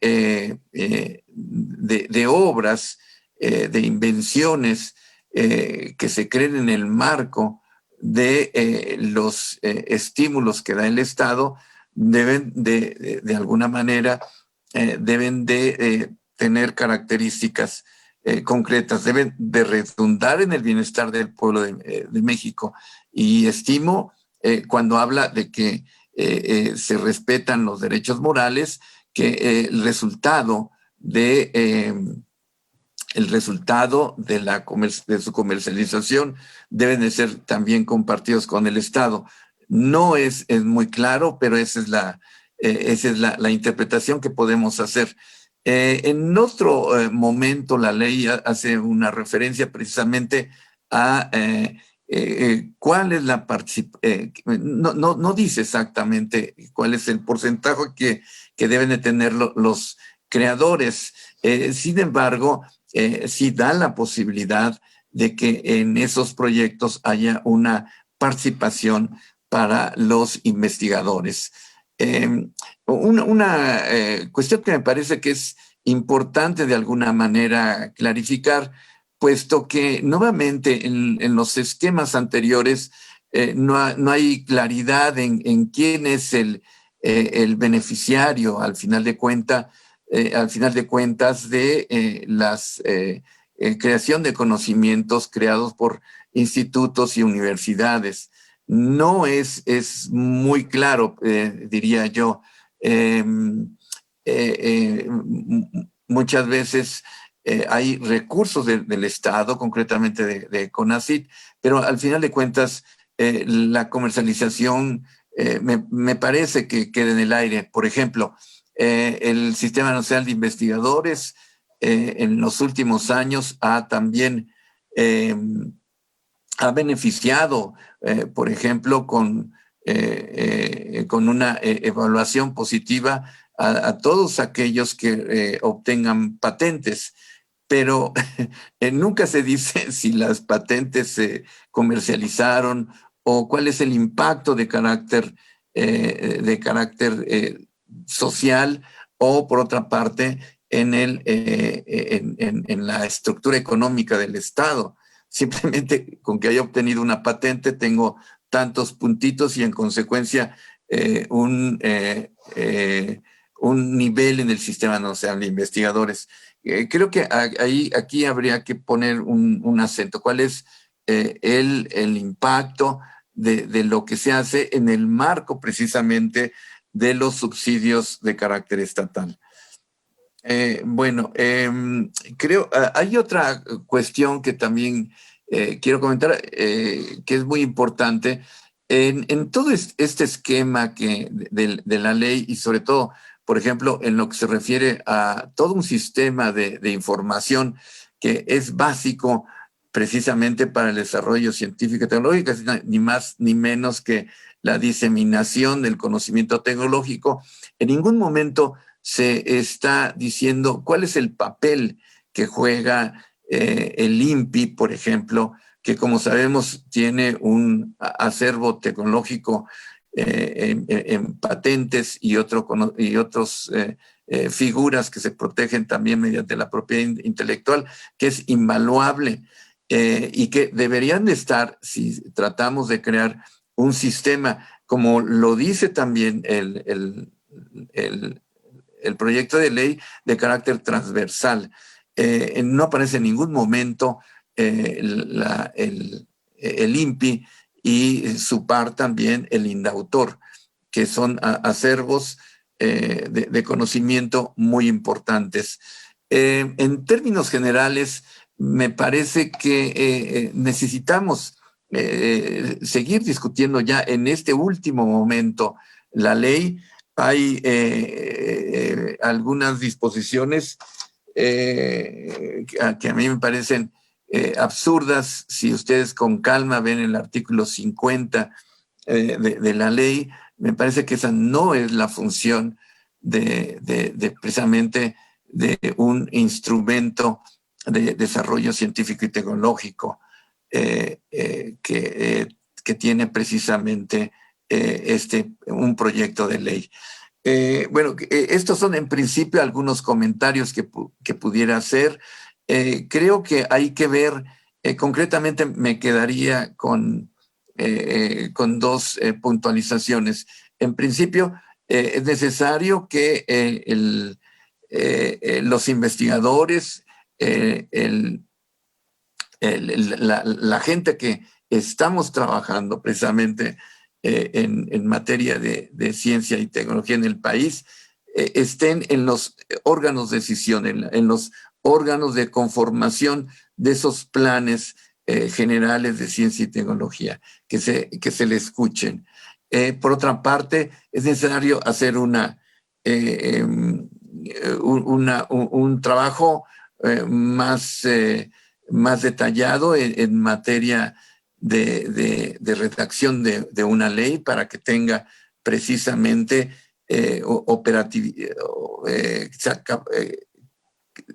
obras, de invenciones que se creen en el marco de los estímulos que da el Estado, deben de alguna manera, deben de tener características concretas, deben de redundar en el bienestar del pueblo de México. Y estimo cuando habla de que se respetan los derechos morales, que el resultado de de su comercialización deben de ser también compartidos con el Estado. No es muy claro, pero esa es la interpretación que podemos hacer. En otro momento, la ley hace una referencia precisamente a cuál es la participación. No dice exactamente cuál es el porcentaje que deben de tener los creadores. Sin embargo, sí da la posibilidad de que en esos proyectos haya una participación para los investigadores. Una cuestión que me parece que es importante de alguna manera clarificar, puesto que nuevamente en los esquemas anteriores no hay claridad en quién es el beneficiario al final de cuentas de la creación de conocimientos creados por institutos y universidades. No es muy claro, diría yo. Muchas veces hay recursos del Estado, concretamente de CONACYT, pero al final de cuentas la comercialización me parece que queda en el aire. Por ejemplo, el Sistema Nacional de Investigadores en los últimos años también ha beneficiado, por ejemplo, con una evaluación positiva a todos aquellos que obtengan patentes, pero nunca se dice si las patentes se comercializaron o cuál es el impacto de carácter social, o por otra parte en la estructura económica del Estado. Simplemente con que haya obtenido una patente tengo tantos puntitos y en consecuencia un nivel en el Sistema Nacional de Investigadores. Creo que aquí habría que poner un acento. ¿Cuál es el impacto de lo que se hace en el marco precisamente de los subsidios de carácter estatal? Creo hay otra cuestión que también quiero comentar, que es muy importante en todo este esquema de la ley, y sobre todo, por ejemplo, en lo que se refiere a todo un sistema de información que es básico precisamente para el desarrollo científico y tecnológico, ni más ni menos que la diseminación del conocimiento tecnológico. En ningún momento se está diciendo cuál es el papel que juega el INPI, por ejemplo, que como sabemos tiene un acervo tecnológico en patentes y otras figuras que se protegen también mediante la propiedad intelectual, que es invaluable y que deberían de estar, si tratamos de crear un sistema, como lo dice también el proyecto de ley, de carácter transversal. No aparece en ningún momento el INPI y su par también el INDAUTOR, que son acervos de conocimiento muy importantes. En términos generales, me parece que necesitamos seguir discutiendo ya en este último momento la ley. Hay algunas disposiciones que a mí me parecen absurdas. Si ustedes con calma ven el artículo 50 de la ley, me parece que esa no es la función precisamente de un instrumento de desarrollo científico y tecnológico que tiene precisamente un proyecto de ley. Estos son en principio algunos comentarios que pudiera hacer. Creo que hay que ver Concretamente me quedaría con dos puntualizaciones. En principio, es necesario que los investigadores, la gente que estamos trabajando precisamente en materia de ciencia y tecnología en el país, estén en los órganos de decisión, en los órganos de conformación de esos planes generales de ciencia y tecnología, que se le escuchen. Por otra parte, es necesario hacer un trabajo más detallado en materia de redacción de una ley para que tenga precisamente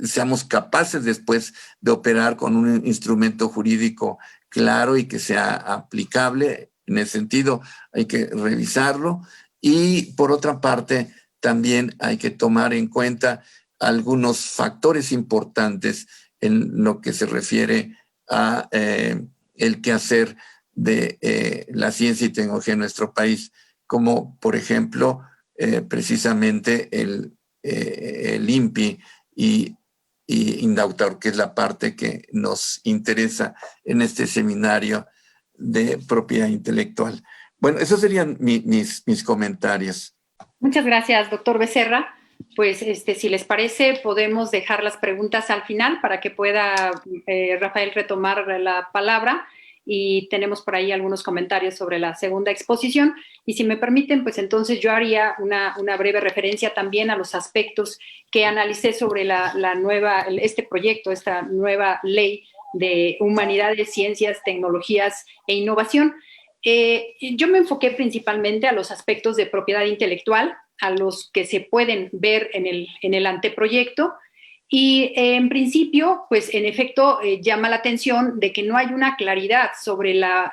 seamos capaces después de operar con un instrumento jurídico claro y que sea aplicable. En ese sentido, hay que revisarlo. Y por otra parte, también hay que tomar en cuenta algunos factores importantes en lo que se refiere a el quehacer de la ciencia y tecnología en nuestro país, como por ejemplo, precisamente el INPI y Indautor, que es la parte que nos interesa en este seminario de propiedad intelectual. Bueno, esos serían mis comentarios. Muchas gracias, doctor Becerra. Pues si les parece, podemos dejar las preguntas al final para que pueda Rafael retomar la palabra, y tenemos por ahí algunos comentarios sobre la segunda exposición. Y si me permiten, pues entonces yo haría una breve referencia también a los aspectos que analicé sobre este proyecto, esta nueva ley de humanidades, ciencias, tecnologías e innovación. Yo me enfoqué principalmente a los aspectos de propiedad intelectual, a los que se pueden ver en el anteproyecto. Y en principio, pues en efecto, llama la atención de que no hay una claridad sobre la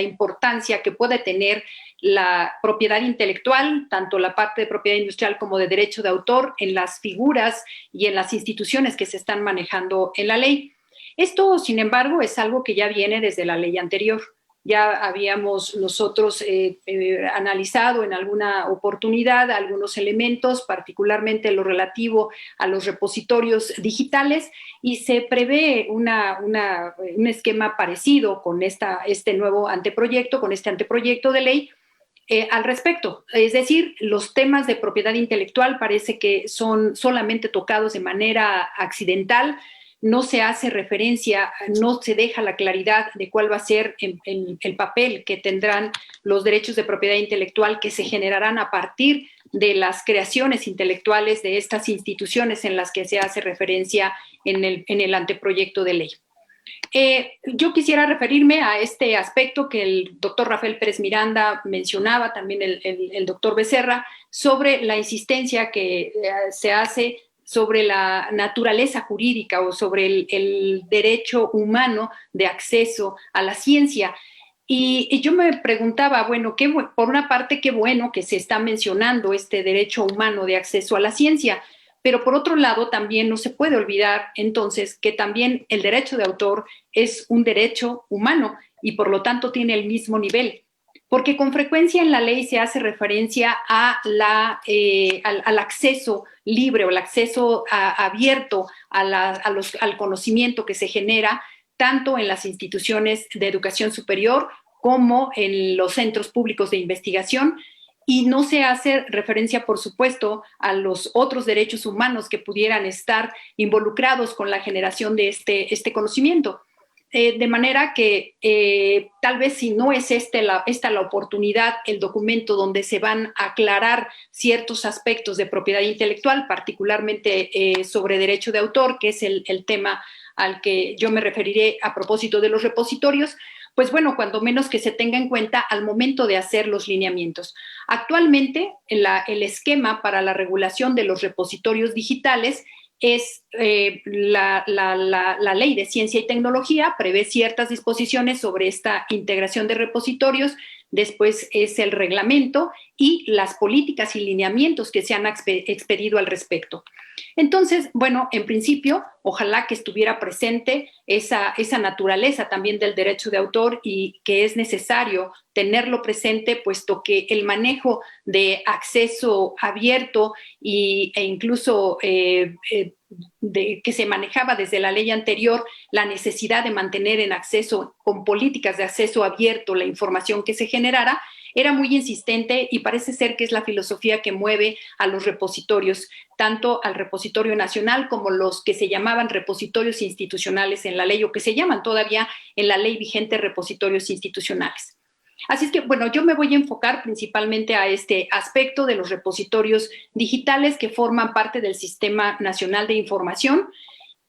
importancia que puede tener la propiedad intelectual, tanto la parte de propiedad industrial como de derecho de autor, en las figuras y en las instituciones que se están manejando en la ley. Esto, sin embargo, es algo que ya viene desde la ley anterior. Ya habíamos nosotros analizado en alguna oportunidad algunos elementos, particularmente lo relativo a los repositorios digitales, y se prevé un esquema parecido con este nuevo anteproyecto, con este anteproyecto de ley al respecto. Es decir, los temas de propiedad intelectual parece que son solamente tocados de manera accidental. No se hace referencia, no se deja la claridad de cuál va a ser el papel que tendrán los derechos de propiedad intelectual que se generarán a partir de las creaciones intelectuales de estas instituciones en las que se hace referencia en el anteproyecto de ley. Yo quisiera referirme a este aspecto que el doctor Rafael Pérez Miranda mencionaba, también el doctor Becerra, sobre la insistencia que se hace sobre la naturaleza jurídica o sobre el derecho humano de acceso a la ciencia. Y yo me preguntaba, bueno, por una parte, qué bueno que se está mencionando este derecho humano de acceso a la ciencia, pero por otro lado también no se puede olvidar entonces que también el derecho de autor es un derecho humano y por lo tanto tiene el mismo nivel. Porque con frecuencia en la ley se hace referencia al acceso libre o el acceso abierto al conocimiento que se genera tanto en las instituciones de educación superior como en los centros públicos de investigación, y no se hace referencia, por supuesto, a los otros derechos humanos que pudieran estar involucrados con la generación de este conocimiento. De manera que tal vez si no es esta la oportunidad, el documento donde se van a aclarar ciertos aspectos de propiedad intelectual, particularmente sobre derecho de autor, que es el tema al que yo me referiré a propósito de los repositorios, pues bueno, cuando menos que se tenga en cuenta al momento de hacer los lineamientos. Actualmente, el esquema para la regulación de los repositorios digitales es la ley de ciencia y tecnología, prevé ciertas disposiciones sobre esta integración de repositorios, después es el reglamento y las políticas y lineamientos que se han expedido al respecto. Entonces, bueno, en principio, ojalá que estuviera presente esa naturaleza también del derecho de autor y que es necesario tenerlo presente, puesto que el manejo de acceso abierto e incluso que se manejaba desde la ley anterior, la necesidad de mantener en acceso, con políticas de acceso abierto, la información que se generara, era muy insistente y parece ser que es la filosofía que mueve a los repositorios, tanto al repositorio nacional como los que se llamaban repositorios institucionales en la ley o que se llaman todavía en la ley vigente repositorios institucionales. Así es que, bueno, yo me voy a enfocar principalmente a este aspecto de los repositorios digitales que forman parte del Sistema Nacional de Información.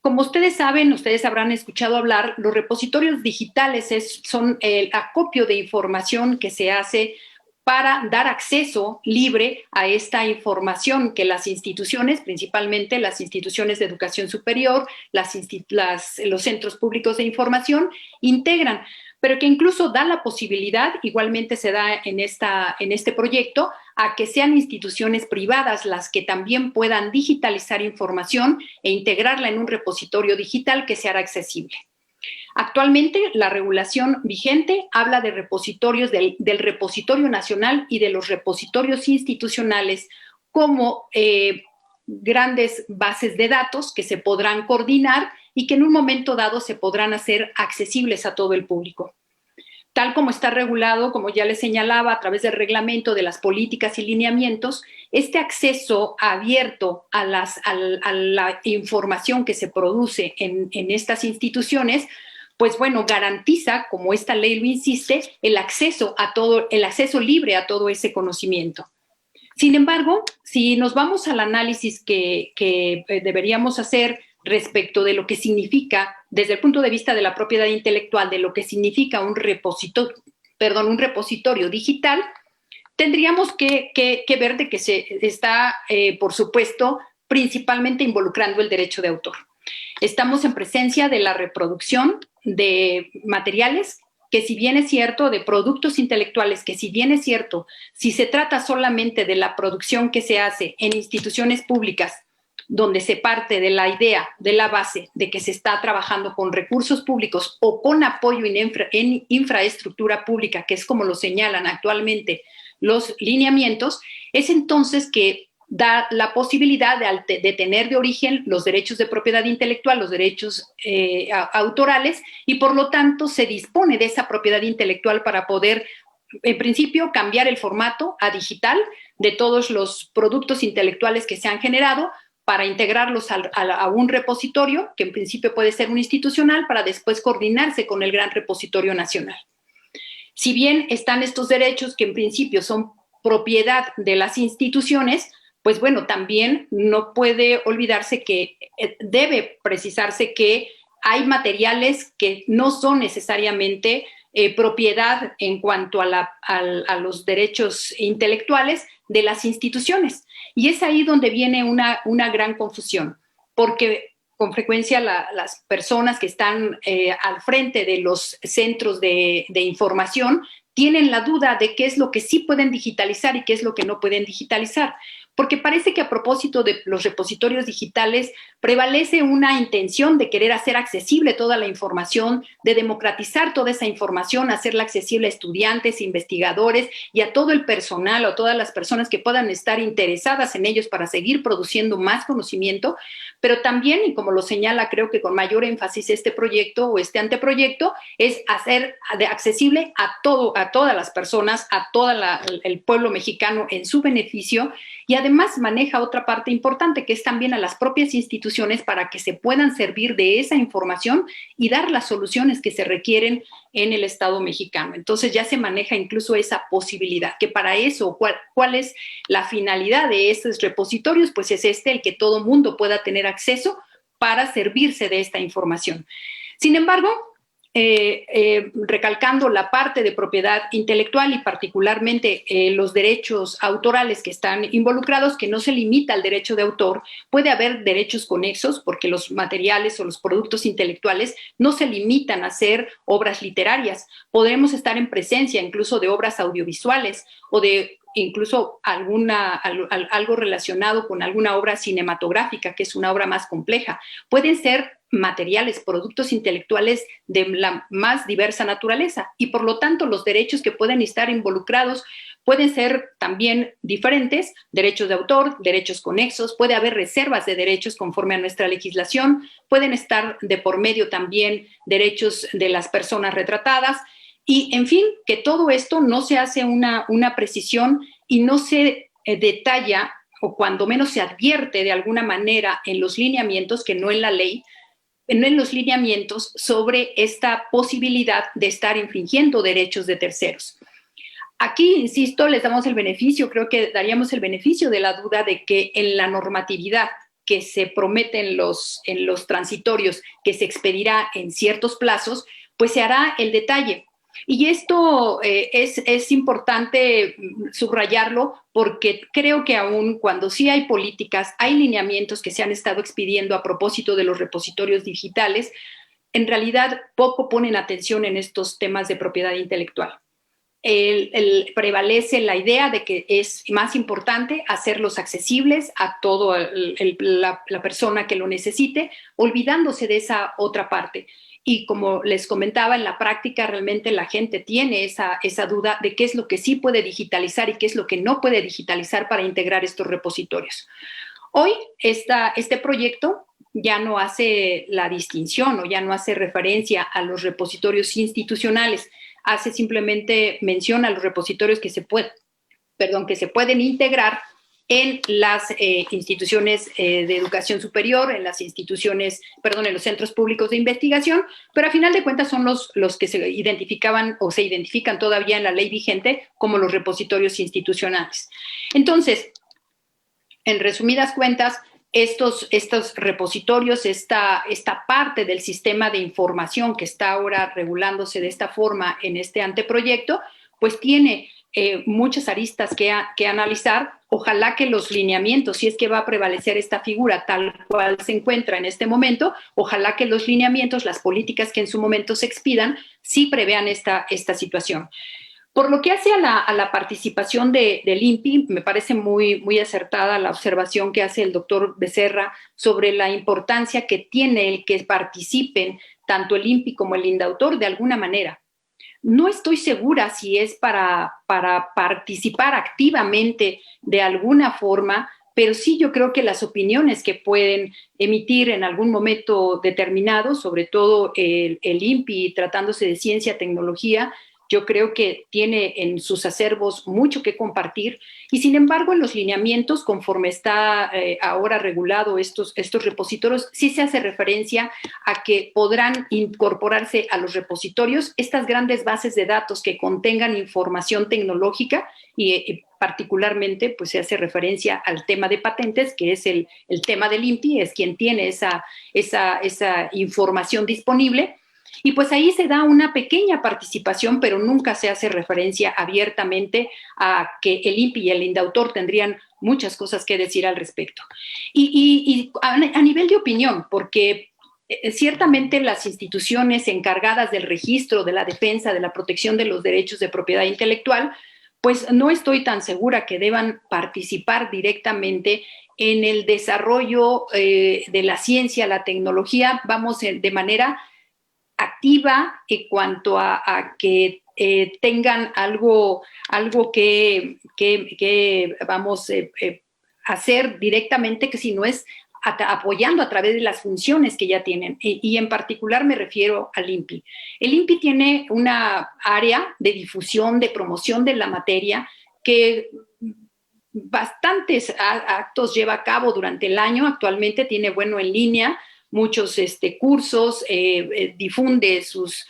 Como ustedes saben, ustedes habrán escuchado hablar, los repositorios digitales son el acopio de información que se hace para dar acceso libre a esta información que las instituciones, principalmente las instituciones de educación superior, los centros públicos de información, integran, pero que incluso da la posibilidad, igualmente se da en este proyecto, a que sean instituciones privadas las que también puedan digitalizar información e integrarla en un repositorio digital que sea accesible. Actualmente, la regulación vigente habla de repositorios del repositorio nacional y de los repositorios institucionales como grandes bases de datos que se podrán coordinar y que en un momento dado se podrán hacer accesibles a todo el público. Tal como está regulado, como ya les señalaba, a través del reglamento de las políticas y lineamientos, este acceso abierto a la información que se produce en estas instituciones, pues bueno, garantiza, como esta ley lo insiste, el acceso libre a todo ese conocimiento. Sin embargo, si nos vamos al análisis que deberíamos hacer respecto de lo que significa, desde el punto de vista de la propiedad intelectual, de lo que significa un repositorio digital, tendríamos que ver de que se está, por supuesto, principalmente involucrando el derecho de autor. Estamos en presencia de la reproducción de materiales que, si bien es cierto, de productos intelectuales, que si bien es cierto, si se trata solamente de la producción que se hace en instituciones públicas, donde se parte de la idea, de la base de que se está trabajando con recursos públicos o con apoyo en infraestructura pública, que es como lo señalan actualmente los lineamientos, es entonces que da la posibilidad de tener de origen los derechos de propiedad intelectual, los derechos autorales, y por lo tanto se dispone de esa propiedad intelectual para poder, en principio, cambiar el formato a digital de todos los productos intelectuales que se han generado, para integrarlos a un repositorio, que en principio puede ser un institucional, para después coordinarse con el gran repositorio nacional. Si bien están estos derechos que en principio son propiedad de las instituciones, pues bueno, también no puede olvidarse que debe precisarse que hay materiales que no son necesariamente propiedad en cuanto a los derechos intelectuales de las instituciones. Y es ahí donde viene una gran confusión, porque con frecuencia las personas que están al frente de los centros de información tienen la duda de qué es lo que sí pueden digitalizar y qué es lo que no pueden digitalizar. Porque parece que a propósito de los repositorios digitales prevalece una intención de querer hacer accesible toda la información, de democratizar toda esa información, hacerla accesible a estudiantes, investigadores y a todo el personal o todas las personas que puedan estar interesadas en ellos para seguir produciendo más conocimiento, pero también, y como lo señala creo que con mayor énfasis este proyecto o este anteproyecto, es hacer accesible a todas las personas, a todo el pueblo mexicano en su beneficio. Y además maneja otra parte importante, que es también a las propias instituciones para que se puedan servir de esa información y dar las soluciones que se requieren en el Estado mexicano. Entonces ya se maneja incluso esa posibilidad, que para eso, ¿cuál es la finalidad de estos repositorios? Pues es el que todo mundo pueda tener acceso para servirse de esta información. Sin embargo, recalcando la parte de propiedad intelectual y particularmente los derechos autorales que están involucrados, que no se limita al derecho de autor, puede haber derechos conexos porque los materiales o los productos intelectuales no se limitan a ser obras literarias. Podremos estar en presencia incluso de obras audiovisuales o de incluso algo relacionado con alguna obra cinematográfica, que es una obra más compleja. Pueden ser materiales, productos intelectuales de la más diversa naturaleza y por lo tanto los derechos que pueden estar involucrados pueden ser también diferentes, derechos de autor, derechos conexos, puede haber reservas de derechos conforme a nuestra legislación, pueden estar de por medio también derechos de las personas retratadas y, en fin, que todo esto no se hace una precisión y no se detalla o cuando menos se advierte de alguna manera en los lineamientos, que no en la ley, en los lineamientos sobre esta posibilidad de estar infringiendo derechos de terceros. Aquí, insisto, les damos el beneficio, creo que daríamos el beneficio de la duda de que en la normatividad que se promete en los transitorios, que se expedirá en ciertos plazos, pues se hará el detalle. Y esto es importante subrayarlo porque creo que aún cuando sí hay políticas, hay lineamientos que se han estado expidiendo a propósito de los repositorios digitales, en realidad poco ponen atención en estos temas de propiedad intelectual. Prevalece la idea de que es más importante hacerlos accesibles a toda la persona que lo necesite, olvidándose de esa otra parte. Y como les comentaba, en la práctica realmente la gente tiene esa duda de qué es lo que sí puede digitalizar y qué es lo que no puede digitalizar para integrar estos repositorios. Hoy este proyecto ya no hace la distinción o ya no hace referencia a los repositorios institucionales, hace simplemente mención a los repositorios que se pueden integrar en las instituciones de educación superior, en los centros públicos de investigación, pero a final de cuentas son los que se identificaban o se identifican todavía en la ley vigente como los repositorios institucionales. Entonces, en resumidas cuentas, estos repositorios, esta parte del sistema de información que está ahora regulándose de esta forma en este anteproyecto, pues tiene muchas aristas que analizar. Ojalá que los lineamientos, si es que va a prevalecer esta figura tal cual se encuentra en este momento, ojalá que los lineamientos, las políticas que en su momento se expidan, sí prevean esta situación. Por lo que hace a la participación del INPI, me parece muy, muy acertada la observación que hace el doctor Becerra sobre la importancia que tiene el que participen tanto el INPI como el INDAUTOR de alguna manera. No estoy segura si es para participar activamente de alguna forma, pero sí yo creo que las opiniones que pueden emitir en algún momento determinado, sobre todo el INPI tratándose de ciencia, tecnología, yo creo que tiene en sus acervos mucho que compartir y sin embargo en los lineamientos, conforme está ahora regulado estos repositorios, sí se hace referencia a que podrán incorporarse a los repositorios estas grandes bases de datos que contengan información tecnológica y particularmente pues se hace referencia al tema de patentes, que es el tema del INPI, es quien tiene esa información disponible. Y pues ahí se da una pequeña participación, pero nunca se hace referencia abiertamente a que el INPI y el INDAUTOR tendrían muchas cosas que decir al respecto. Y a nivel de opinión, porque ciertamente las instituciones encargadas del registro, de la defensa, de la protección de los derechos de propiedad intelectual, pues no estoy tan segura que deban participar directamente en el desarrollo de la ciencia, la tecnología, vamos, de manera activa en cuanto a que tengan algo que vamos hacer directamente, que si no es apoyando a través de las funciones que ya tienen. Y en particular me refiero al INPI. El INPI tiene una área de difusión, de promoción de la materia que bastantes actos lleva a cabo durante el año. Actualmente tiene, en línea, muchos cursos, difunde sus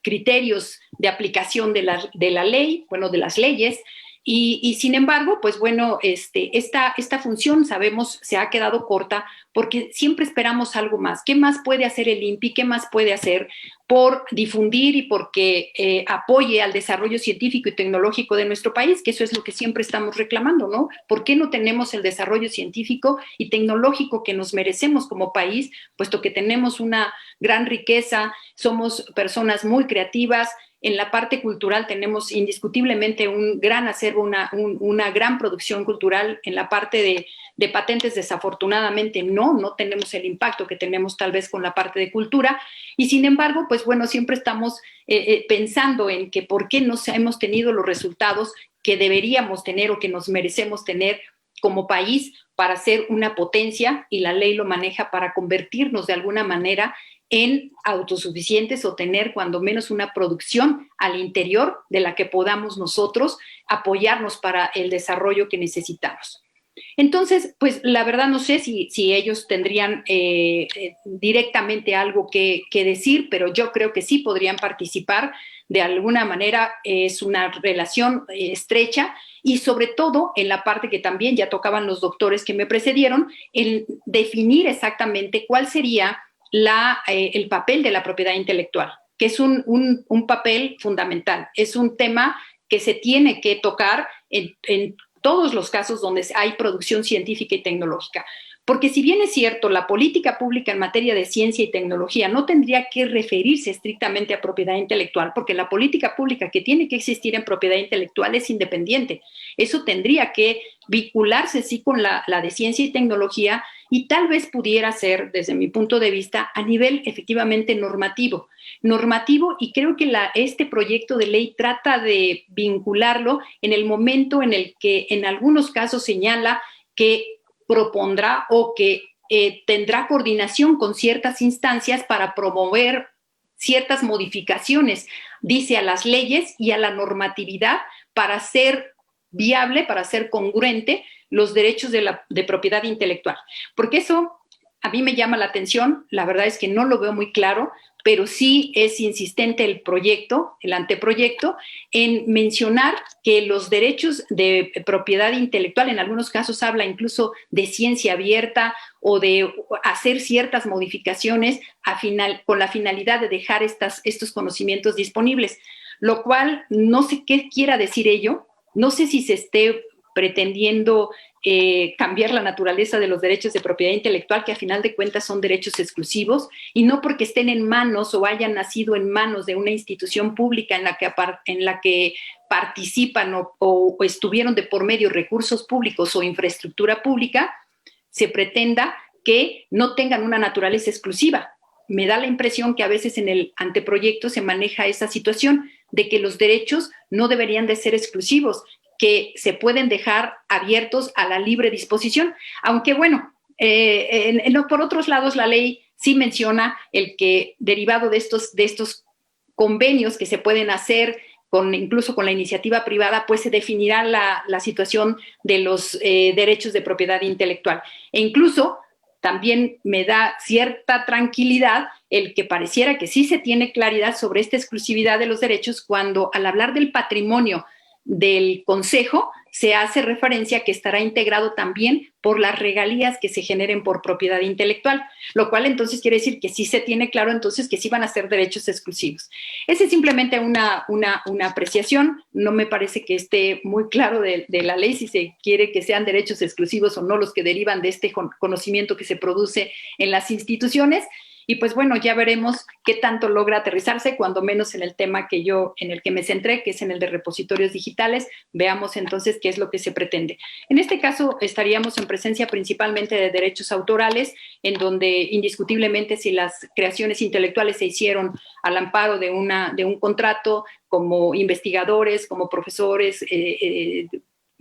criterios de aplicación de la ley, de las leyes, y sin embargo, pues esta función, sabemos, se ha quedado corta porque siempre esperamos algo más. ¿Qué más puede hacer el INPI? ¿Qué más puede hacer por difundir y porque apoye al desarrollo científico y tecnológico de nuestro país? Que eso es lo que siempre estamos reclamando, ¿no? ¿Por qué no tenemos el desarrollo científico y tecnológico que nos merecemos como país, puesto que tenemos una gran riqueza, somos personas muy creativas En la parte cultural tenemos indiscutiblemente un gran acervo, una gran producción cultural. En la parte de patentes, desafortunadamente, no tenemos el impacto que tenemos tal vez con la parte de cultura. Y sin embargo, pues bueno, siempre estamos pensando en que por qué no hemos tenido los resultados que deberíamos tener o que nos merecemos tener como país para ser una potencia, y la ley lo maneja para convertirnos de alguna manera en autosuficientes o tener cuando menos una producción al interior de la que podamos nosotros apoyarnos para el desarrollo que necesitamos. Entonces, pues la verdad no sé si ellos tendrían directamente algo que decir, pero yo creo que sí podrían participar. De alguna manera es una relación estrecha, y sobre todo en la parte que también ya tocaban los doctores que me precedieron, el definir exactamente cuál sería el papel de la propiedad intelectual, que es un papel fundamental, es un tema que se tiene que tocar en todos los casos donde hay producción científica y tecnológica. Porque si bien es cierto, la política pública en materia de ciencia y tecnología no tendría que referirse estrictamente a propiedad intelectual, porque la política pública que tiene que existir en propiedad intelectual es independiente. Eso tendría que vincularse sí con la de ciencia y tecnología, y tal vez pudiera ser, desde mi punto de vista, a nivel efectivamente normativo, y creo que este proyecto de ley trata de vincularlo en el momento en el que en algunos casos señala que propondrá o que tendrá coordinación con ciertas instancias para promover ciertas modificaciones, dice, a las leyes y a la normatividad para ser viable, para ser congruente los derechos de propiedad intelectual. Porque eso a mí me llama la atención, la verdad es que no lo veo muy claro, pero sí es insistente el anteproyecto, en mencionar que los derechos de propiedad intelectual, en algunos casos habla incluso de ciencia abierta o de hacer ciertas modificaciones con la finalidad de dejar estos conocimientos disponibles, lo cual no sé qué quiera decir ello, no sé si se esté pretendiendo cambiar la naturaleza de los derechos de propiedad intelectual, que a final de cuentas son derechos exclusivos, y no porque estén en manos o hayan nacido en manos de una institución pública en la que participan o estuvieron de por medio recursos públicos o infraestructura pública, se pretenda que no tengan una naturaleza exclusiva. Me da la impresión que a veces en el anteproyecto se maneja esa situación de que los derechos no deberían de ser exclusivos, que se pueden dejar abiertos a la libre disposición, aunque bueno, por otros lados la ley sí menciona el que derivado de estos convenios que se pueden hacer incluso con la iniciativa privada, pues se definirá la situación de los derechos de propiedad intelectual. E incluso también me da cierta tranquilidad el que pareciera que sí se tiene claridad sobre esta exclusividad de los derechos cuando al hablar del patrimonio del Consejo se hace referencia a que estará integrado también por las regalías que se generen por propiedad intelectual, lo cual entonces quiere decir que sí se tiene claro entonces que sí van a ser derechos exclusivos. Esa es simplemente una apreciación, no me parece que esté muy claro de la ley si se quiere que sean derechos exclusivos o no los que derivan de este conocimiento que se produce en las instituciones. Y pues bueno, ya veremos qué tanto logra aterrizarse, cuando menos en el tema en el que me centré, que es en el de repositorios digitales. Veamos entonces qué es lo que se pretende. En este caso estaríamos en presencia principalmente de derechos autorales, en donde indiscutiblemente si las creaciones intelectuales se hicieron al amparo de un contrato, como investigadores, como profesores,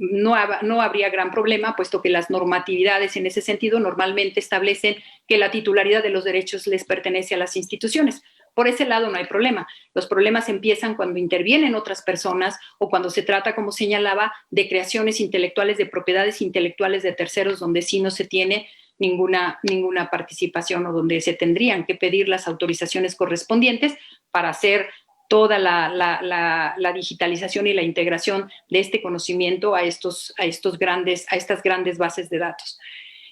no habría gran problema, puesto que las normatividades en ese sentido normalmente establecen que la titularidad de los derechos les pertenece a las instituciones. Por ese lado no hay problema. Los problemas empiezan cuando intervienen otras personas o cuando se trata, como señalaba, de creaciones intelectuales, de propiedades intelectuales de terceros, donde sí no se tiene ninguna participación o donde se tendrían que pedir las autorizaciones correspondientes para hacer toda la digitalización y la integración de este conocimiento a estas grandes bases de datos.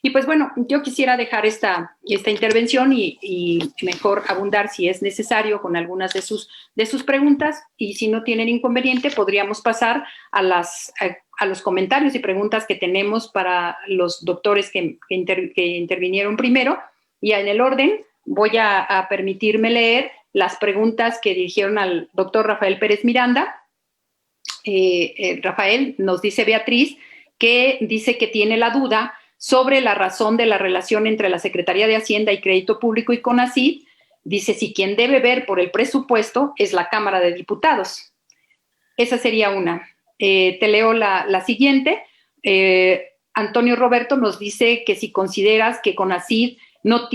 Y pues bueno, yo quisiera dejar esta intervención y mejor abundar, si es necesario, con algunas de sus preguntas, y si no tienen inconveniente, podríamos pasar a los comentarios y preguntas que tenemos para los doctores que intervinieron primero, y en el orden voy a permitirme leer las preguntas que dirigieron al doctor Rafael Pérez Miranda. Rafael, nos dice Beatriz, que dice que tiene la duda sobre la razón de la relación entre la Secretaría de Hacienda y Crédito Público y CONACYT. Dice si quien debe ver por el presupuesto es la Cámara de Diputados. Esa sería una. Te leo la siguiente. Antonio Roberto nos dice que si consideras que CONACYT no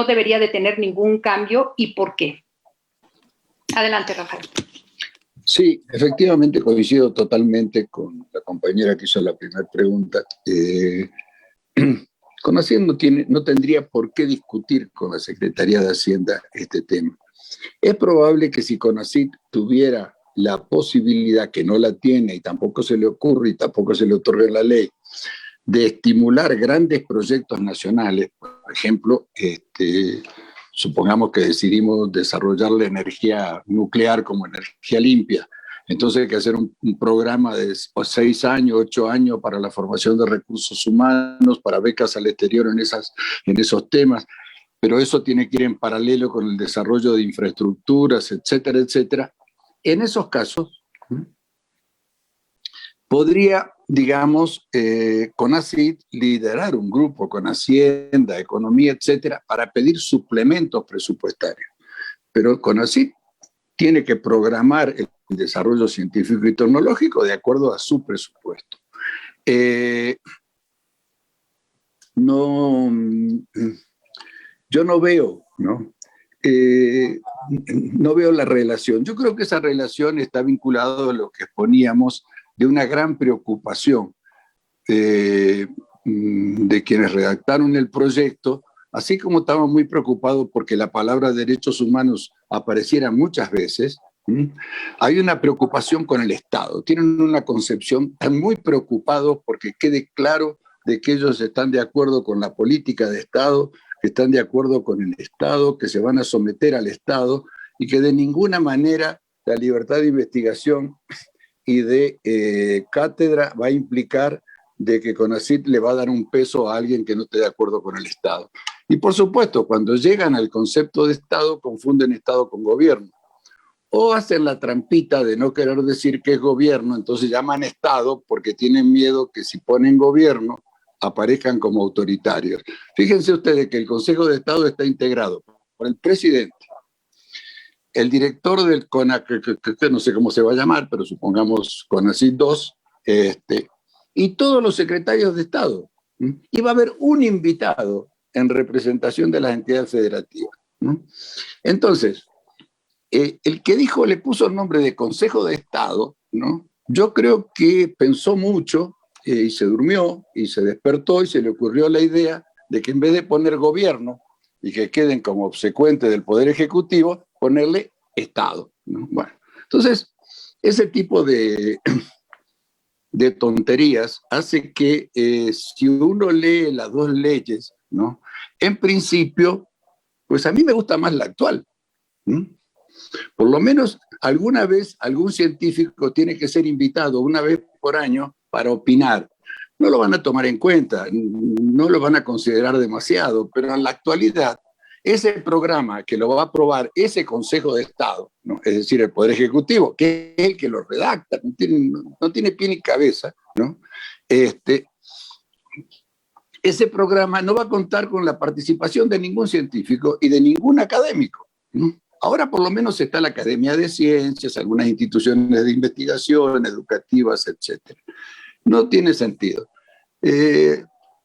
debería de tener ningún cambio y por qué. Adelante, Rafael. Sí, efectivamente coincido totalmente con la compañera que hizo la primera pregunta. CONACYT no tendría por qué discutir con la Secretaría de Hacienda este tema. Es probable que si CONACYT tuviera la posibilidad, que no la tiene y tampoco se le ocurre y tampoco se le otorga en la ley, de estimular grandes proyectos nacionales, por ejemplo, supongamos que decidimos desarrollar la energía nuclear como energía limpia, entonces hay que hacer un programa de 6 años, 8 años para la formación de recursos humanos, para becas al exterior en esos temas, pero eso tiene que ir en paralelo con el desarrollo de infraestructuras, etcétera, etcétera. En esos casos, podría, digamos, CONACYT liderar un grupo con Hacienda, Economía, etcétera, para pedir suplementos presupuestarios. Pero CONACYT tiene que programar el desarrollo científico y tecnológico de acuerdo a su presupuesto. Yo no veo, ¿no? No veo la relación. Yo creo que esa relación está vinculada a lo que exponíamos de una gran preocupación de quienes redactaron el proyecto, así como estaban muy preocupados porque la palabra derechos humanos apareciera muchas veces. Hay una preocupación con el Estado. Tienen una concepción, están muy preocupados porque quede claro de que ellos están de acuerdo con la política de Estado, que están de acuerdo con el Estado, que se van a someter al Estado y que de ninguna manera la libertad de investigación y de cátedra va a implicar de que CONACYT le va a dar un peso a alguien que no esté de acuerdo con el Estado. Y por supuesto, cuando llegan al concepto de Estado, confunden Estado con gobierno. O hacen la trampita de no querer decir que es gobierno, entonces llaman Estado porque tienen miedo que si ponen gobierno aparezcan como autoritarios. Fíjense ustedes que el Consejo de Estado está integrado por el presidente, el director del CONACYT, que no sé cómo se va a llamar, pero supongamos CONACYT 2, y todos los secretarios de Estado. Y va a haber un invitado en representación de las entidades federativas. Entonces, el que dijo, le puso el nombre de Consejo de Estado, ¿no? Yo creo que pensó mucho y se durmió y se despertó y se le ocurrió la idea de que en vez de poner gobierno y que queden como obsecuentes del Poder Ejecutivo, ponerle Estado, ¿no? Bueno, entonces, ese tipo de tonterías hace que si uno lee las dos leyes, ¿no? En principio, pues a mí me gusta más la actual. Por lo menos alguna vez algún científico tiene que ser invitado una vez por año para opinar. No lo van a tomar en cuenta, no lo van a considerar demasiado, pero en la actualidad ese programa que lo va a aprobar ese Consejo de Estado, ¿no? Es decir, el Poder Ejecutivo, que es el que lo redacta, no tiene pie ni cabeza, ¿no? Ese programa no va a contar con la participación de ningún científico y de ningún académico, ¿no? Ahora por lo menos está la Academia de Ciencias, algunas instituciones de investigación, educativas, etc. No tiene sentido.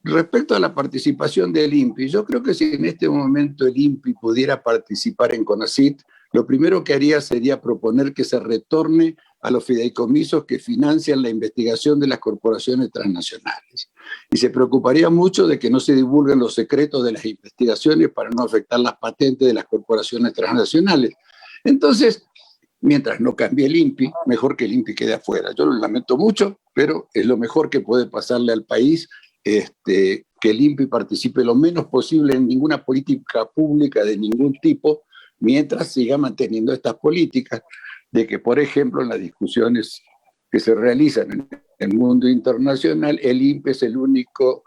Respecto a la participación del INPI, yo creo que si en este momento el INPI pudiera participar en CONACYT, lo primero que haría sería proponer que se retorne a los fideicomisos que financian la investigación de las corporaciones transnacionales. Y se preocuparía mucho de que no se divulguen los secretos de las investigaciones para no afectar las patentes de las corporaciones transnacionales. Entonces, mientras no cambie el INPI, mejor que el INPI quede afuera. Yo lo lamento mucho, pero es lo mejor que puede pasarle al país, que el INPI participe lo menos posible en ninguna política pública de ningún tipo, mientras siga manteniendo estas políticas de que, por ejemplo, en las discusiones que se realizan en el mundo internacional, el INPI es el único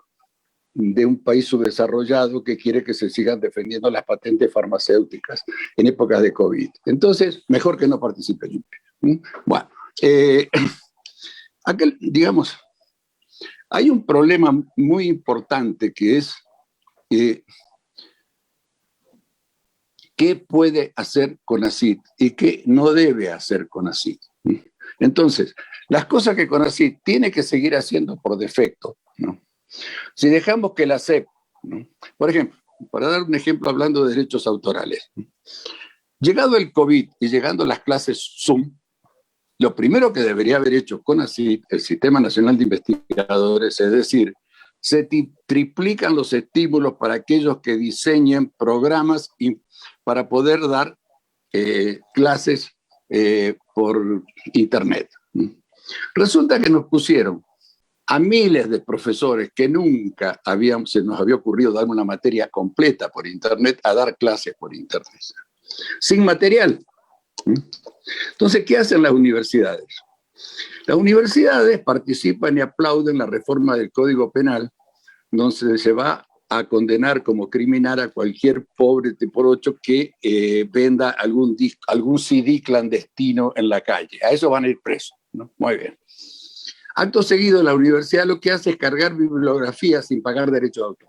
de un país subdesarrollado que quiere que se sigan defendiendo las patentes farmacéuticas en épocas de COVID. Entonces, mejor que no participe el INPE. Bueno, digamos, hay un problema muy importante que es qué puede hacer CONACYT y qué no debe hacer CONACYT. Entonces, las cosas que CONACYT tiene que seguir haciendo por defecto, ¿no? Si dejamos que la SEP, ¿no? Por ejemplo, para dar un ejemplo hablando de derechos autorales, llegado el COVID y llegando las clases Zoom, lo primero que debería haber hecho CONACYT, el Sistema Nacional de Investigadores, es decir, se triplican los estímulos para aquellos que diseñen programas para poder dar clases por internet. Resulta que nos pusieron a miles de profesores que nunca se nos había ocurrido dar una materia completa por internet a dar clases por internet, sin material. Entonces, ¿qué hacen las universidades? Las universidades participan y aplauden la reforma del Código Penal, donde se va a condenar como criminal a cualquier pobre por ocho que venda algún CD clandestino en la calle. A eso van a ir presos, ¿no? Muy bien. Acto seguido, la universidad lo que hace es cargar bibliografía sin pagar derechos de autor.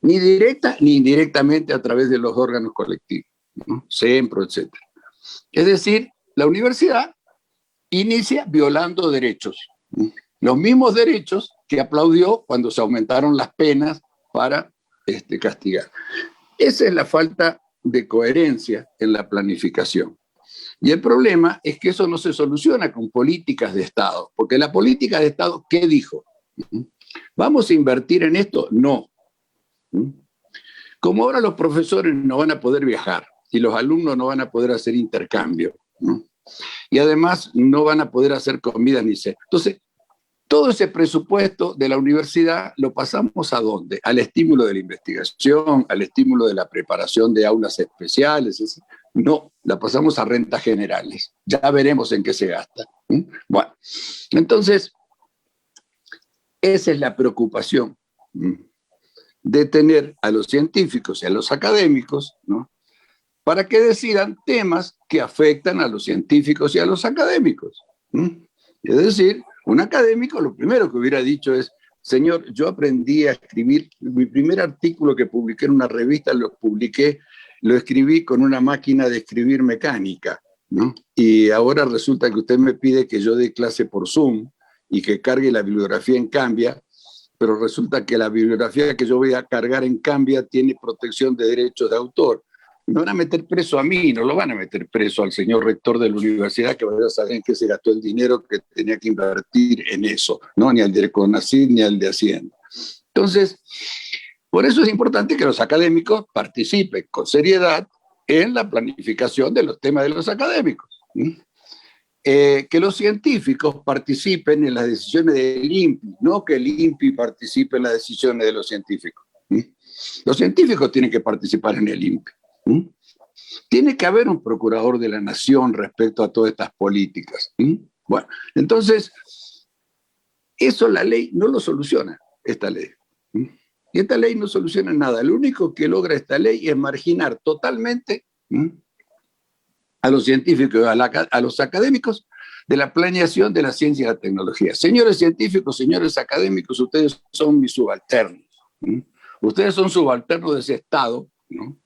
Ni directa ni indirectamente a través de los órganos colectivos, ¿no? SEMPRO, etc. Es decir, la universidad inicia violando derechos. Los mismos derechos que aplaudió cuando se aumentaron las penas para castigar. Esa es la falta de coherencia en la planificación. Y el problema es que eso no se soluciona con políticas de Estado, porque la política de Estado, ¿qué dijo? ¿Vamos a invertir en esto? No. Como ahora los profesores no van a poder viajar y los alumnos no van a poder hacer intercambio, ¿no? Y además no van a poder hacer comida ni sé. Entonces, todo ese presupuesto de la universidad lo pasamos ¿a dónde? Al estímulo de la investigación, al estímulo de la preparación de aulas especiales. No, la pasamos a rentas generales. Ya veremos en qué se gasta. Bueno, entonces, esa es la preocupación de tener a los científicos y a los académicos, ¿no? Para que decidan temas que afectan a los científicos y a los académicos. Es decir, un académico lo primero que hubiera dicho es: señor, yo aprendí a escribir, mi primer artículo que publiqué en una revista lo escribí con una máquina de escribir mecánica, ¿no? Y ahora resulta que usted me pide que yo dé clase por Zoom y que cargue la bibliografía en Cambia, pero resulta que la bibliografía que yo voy a cargar en Cambia tiene protección de derechos de autor. Me van a meter preso a mí, no lo van a meter preso al señor rector de la universidad, que vaya a saber en qué se gastó el dinero que tenía que invertir en eso, ¿no? Ni al de CONACYT ni al de Hacienda. Entonces, por eso es importante que los académicos participen con seriedad en la planificación de los temas de los académicos. Que los científicos participen en las decisiones del INPI, no que el INPI participe en las decisiones de los científicos. Los científicos tienen que participar en el INPI. Tiene que haber un procurador de la nación respecto a todas estas políticas. Bueno, entonces, eso la ley no lo soluciona, esta ley. Y esta ley no soluciona nada. Lo único que logra esta ley es marginar totalmente a los científicos, a los académicos, de la planeación de la ciencia y la tecnología. Señores científicos, señores académicos, ustedes son mis subalternos. Ustedes son subalternos de ese Estado, ¿no?,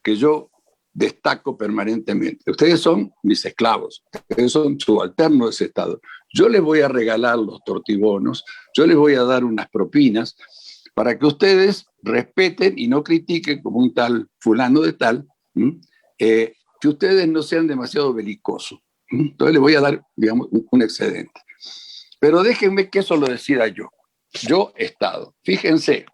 que yo destaco permanentemente. Ustedes son mis esclavos, ustedes son subalternos de ese Estado. Yo les voy a regalar los tortibonos, yo les voy a dar unas propinas para que ustedes respeten y no critiquen como un tal fulano de tal, que ustedes no sean demasiado belicosos. Entonces les voy a dar, digamos, un excedente. Pero déjenme que eso lo decida yo. Yo, Estado. Fíjense,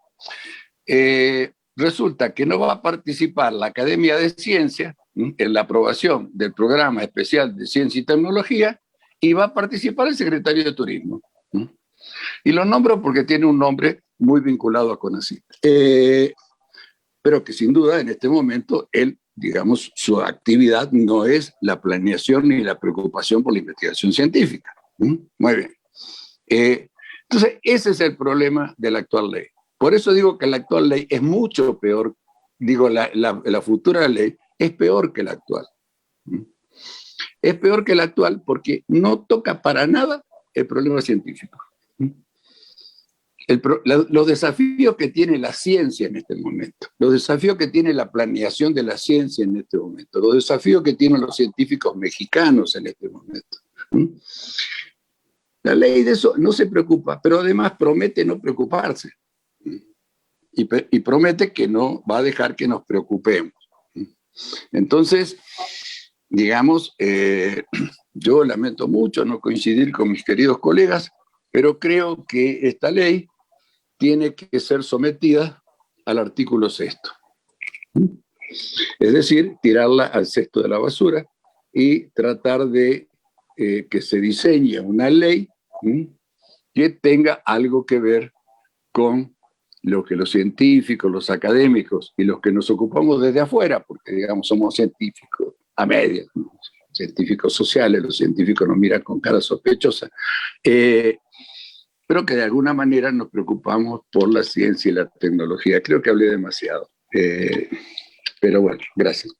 resulta que no va a participar la Academia de Ciencias en la aprobación del programa especial de Ciencia y Tecnología, y va a participar el secretario de Turismo. Y lo nombro porque tiene un nombre muy vinculado a CONACYT. Pero que sin duda en este momento él, digamos, su actividad no es la planeación ni la preocupación por la investigación científica. Muy bien. Entonces, ese es el problema de la actual ley. Por eso digo que la actual ley es mucho peor, digo, la futura ley es peor que la actual. Es peor que la actual porque no toca para nada el problema científico. Los desafíos que tiene la ciencia en este momento, los desafíos que tiene la planeación de la ciencia en este momento, los desafíos que tienen los científicos mexicanos en este momento. La ley de eso no se preocupa, pero además promete no preocuparse. Y promete que no va a dejar que nos preocupemos. Entonces, digamos, yo lamento mucho no coincidir con mis queridos colegas, pero creo que esta ley tiene que ser sometida al artículo 6. Es decir, tirarla al cesto de la basura y tratar de que se diseñe una ley que tenga algo que ver con lo que los científicos, los académicos y los que nos ocupamos desde afuera, porque digamos somos científicos a medias, ¿no? Científicos sociales, los científicos nos miran con cara sospechosa, pero que de alguna manera nos preocupamos por la ciencia y la tecnología. Creo que hablé demasiado, pero bueno, gracias.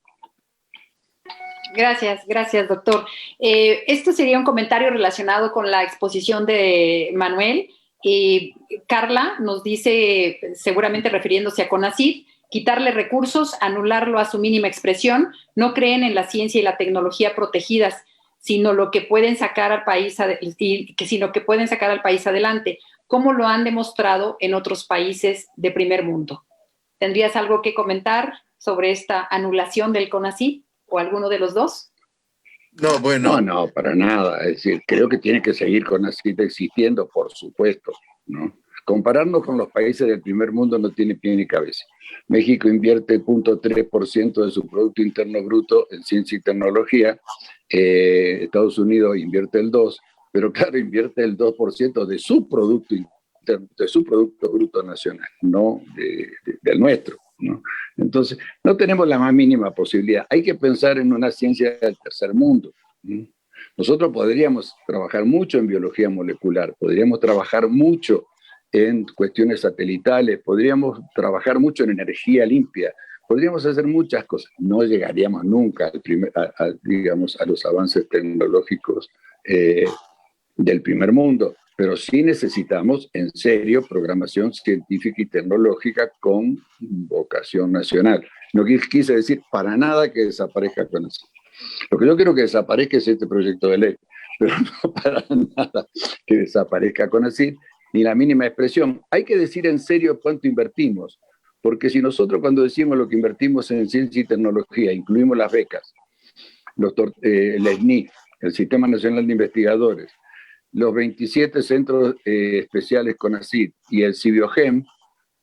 Gracias, doctor. Esto sería un comentario relacionado con la exposición de Manuel. Carla nos dice, seguramente refiriéndose a CONACYT, quitarle recursos, anularlo a su mínima expresión, no creen en la ciencia y la tecnología protegidas, sino lo que pueden sacar al país adelante, como lo han demostrado en otros países de primer mundo. ¿Tendrías algo que comentar sobre esta anulación del CONACYT o alguno de los dos? No, bueno. No, para nada. Es decir, creo que tiene que seguir CONACYT existiendo, por supuesto, ¿no? Compararnos con los países del primer mundo no tiene pie ni cabeza. México invierte 0.3% de su Producto Interno Bruto en ciencia y tecnología. Estados Unidos invierte el 2%, pero claro, invierte el 2% de su Producto Interno, de su Producto Bruto Nacional, no del nuestro, ¿no? Entonces, no tenemos la más mínima posibilidad. Hay que pensar en una ciencia del tercer mundo, ¿no? Nosotros podríamos trabajar mucho en biología molecular, podríamos trabajar mucho en cuestiones satelitales, podríamos trabajar mucho en energía limpia, podríamos hacer muchas cosas. No llegaríamos nunca digamos, a los avances tecnológicos del primer mundo, pero sí necesitamos en serio programación científica y tecnológica con vocación nacional. No quise decir para nada que desaparezca CONACYT. Lo que yo quiero que desaparezca es este proyecto de ley, pero no para nada que desaparezca CONACYT ni la mínima expresión. Hay que decir en serio cuánto invertimos, porque si nosotros cuando decimos lo que invertimos en ciencia y tecnología, incluimos las becas, el SNI, el Sistema Nacional de Investigadores, los 27 centros especiales CONACYT y el CIBIOGEM,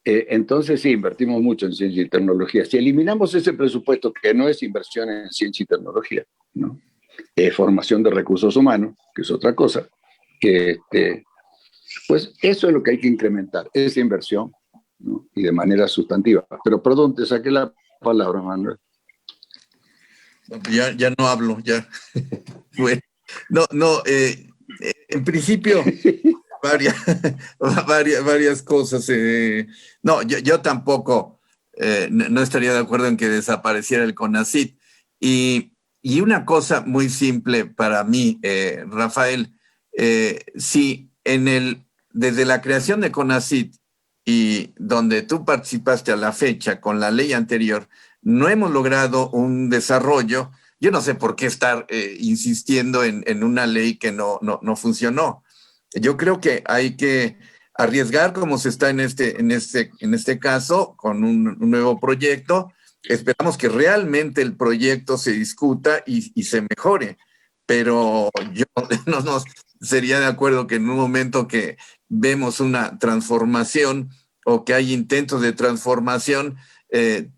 entonces sí, invertimos mucho en ciencia y tecnología. Si eliminamos ese presupuesto, que no es inversión en ciencia y tecnología, ¿no? Es formación de recursos humanos, que es otra cosa, pues eso es lo que hay que incrementar, esa inversión, ¿no? Y de manera sustantiva. Pero perdón, te saqué la palabra, Manuel. Ya no hablo, ya. Bueno, en principio, varias cosas. No, yo tampoco no estaría de acuerdo en que desapareciera el CONACYT. Y una cosa muy simple para mí, Rafael, si desde la creación de CONACYT y donde tú participaste a la fecha con la ley anterior, no hemos logrado un desarrollo, yo no sé por qué estar insistiendo en una ley que no funcionó. Yo creo que hay que arriesgar como se está en este caso con un nuevo proyecto. Esperamos que realmente el proyecto se discuta y se mejore, pero yo no sería de acuerdo que en un momento que vemos una transformación o que hay intentos de transformación,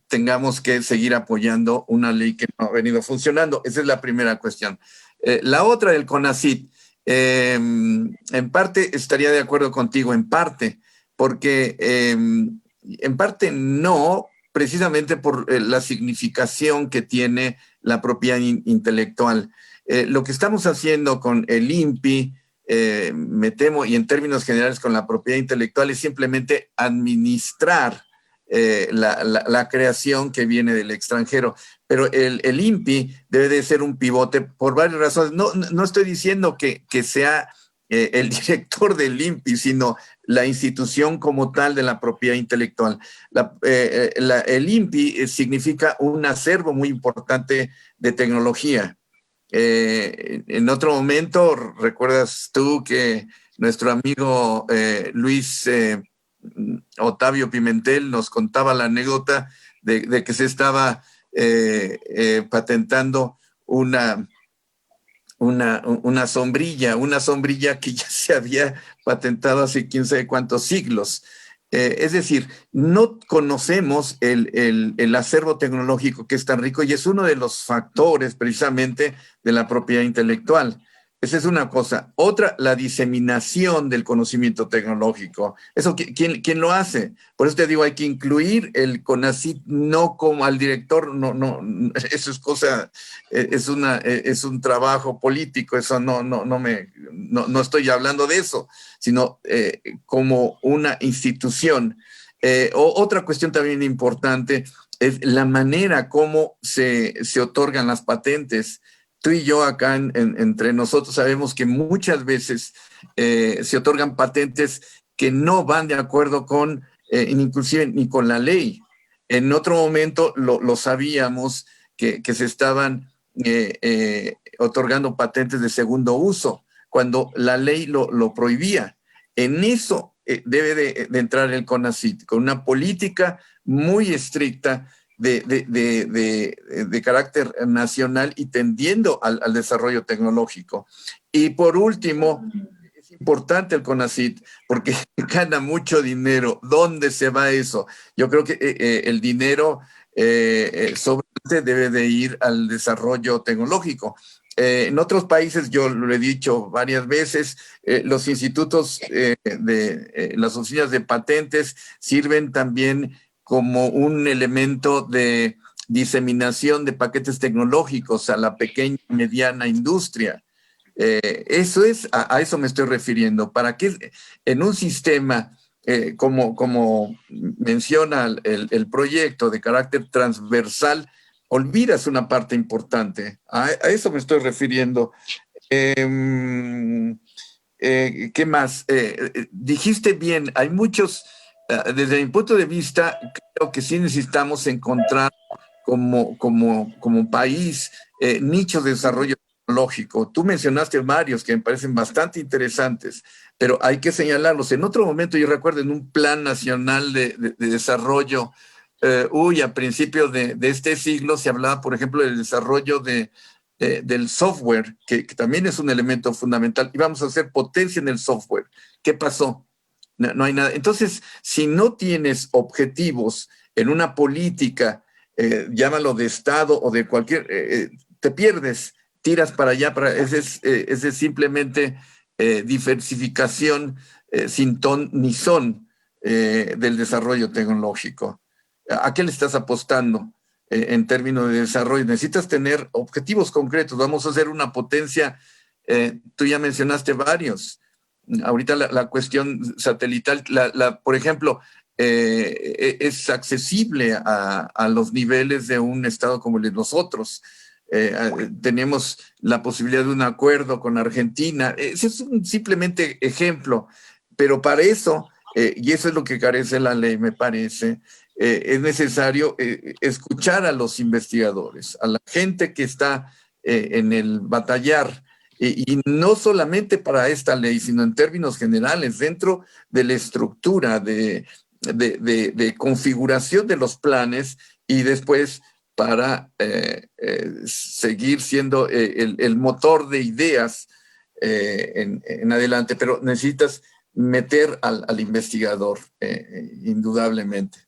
tengamos que seguir apoyando una ley que no ha venido funcionando. Esa es la primera cuestión. La otra del CONACYT, en parte estaría de acuerdo contigo, en parte, porque en parte no, precisamente por la significación que tiene la propiedad intelectual. Lo que estamos haciendo con el INPI me temo, y en términos generales con la propiedad intelectual, es simplemente administrar la creación que viene del extranjero. Pero el INPI debe de ser un pivote por varias razones. No estoy diciendo que sea el director del INPI, sino la institución como tal de la propiedad intelectual. El INPI significa un acervo muy importante de tecnología. En otro momento, recuerdas tú que nuestro amigo Luis Otavio Pimentel nos contaba la anécdota de que se estaba patentando una sombrilla que ya se había patentado hace quién sabe cuántos siglos. Es decir, no conocemos el acervo tecnológico que es tan rico y es uno de los factores precisamente de la propiedad intelectual. Esa es una cosa. Otra, la diseminación del conocimiento tecnológico. Eso, ¿quién lo hace? Por eso te digo, hay que incluir el CONACYT, no como al director, no, eso es cosa, es un trabajo político, eso no estoy hablando de eso, sino como una institución. Otra cuestión también importante es la manera como se otorgan las patentes. Tú y yo acá entre nosotros sabemos que muchas veces se otorgan patentes que no van de acuerdo con, inclusive ni con la ley. En otro momento lo sabíamos que se estaban otorgando patentes de segundo uso, cuando la ley lo prohibía. En eso debe de entrar el CONACYT, con una política muy estricta de carácter nacional y tendiendo al desarrollo tecnológico. Y por último, es importante el CONACYT porque gana mucho dinero. ¿Dónde se va eso? Yo creo que el dinero sobre debe de ir al desarrollo tecnológico. En otros países, yo lo he dicho varias veces, los institutos las oficinas de patentes sirven también como un elemento de diseminación de paquetes tecnológicos a la pequeña y mediana industria. Eso es, a eso me estoy refiriendo. Para que en un sistema, como menciona el proyecto de carácter transversal, olvidas una parte importante. A eso me estoy refiriendo. ¿Qué más? Dijiste bien, hay muchos, desde mi punto de vista, creo que sí necesitamos encontrar como país nichos de desarrollo tecnológico. Tú mencionaste varios que me parecen bastante interesantes, pero hay que señalarlos. En otro momento, yo recuerdo en un plan nacional de desarrollo, a principios de este siglo se hablaba, por ejemplo, del desarrollo del software, que también es un elemento fundamental, y vamos a hacer potencia en el software. ¿Qué pasó? No hay nada. Entonces, si no tienes objetivos en una política, llámalo de Estado o de cualquier, te pierdes, tiras para allá, es simplemente diversificación sin ton ni son del desarrollo tecnológico. ¿A qué le estás apostando en términos de desarrollo? Necesitas tener objetivos concretos. Vamos a hacer una potencia, tú ya mencionaste varios. Ahorita la cuestión satelital, por ejemplo, es accesible a los niveles de un estado como el de nosotros. Tenemos la posibilidad de un acuerdo con Argentina. Ese es un simplemente ejemplo, pero para eso, y eso es lo que carece la ley, me parece, es necesario escuchar a los investigadores, a la gente que está en el batallar, y no solamente para esta ley, sino en términos generales, dentro de la estructura de configuración de los planes y después para seguir siendo el motor de ideas en adelante. Pero necesitas meter al investigador, indudablemente.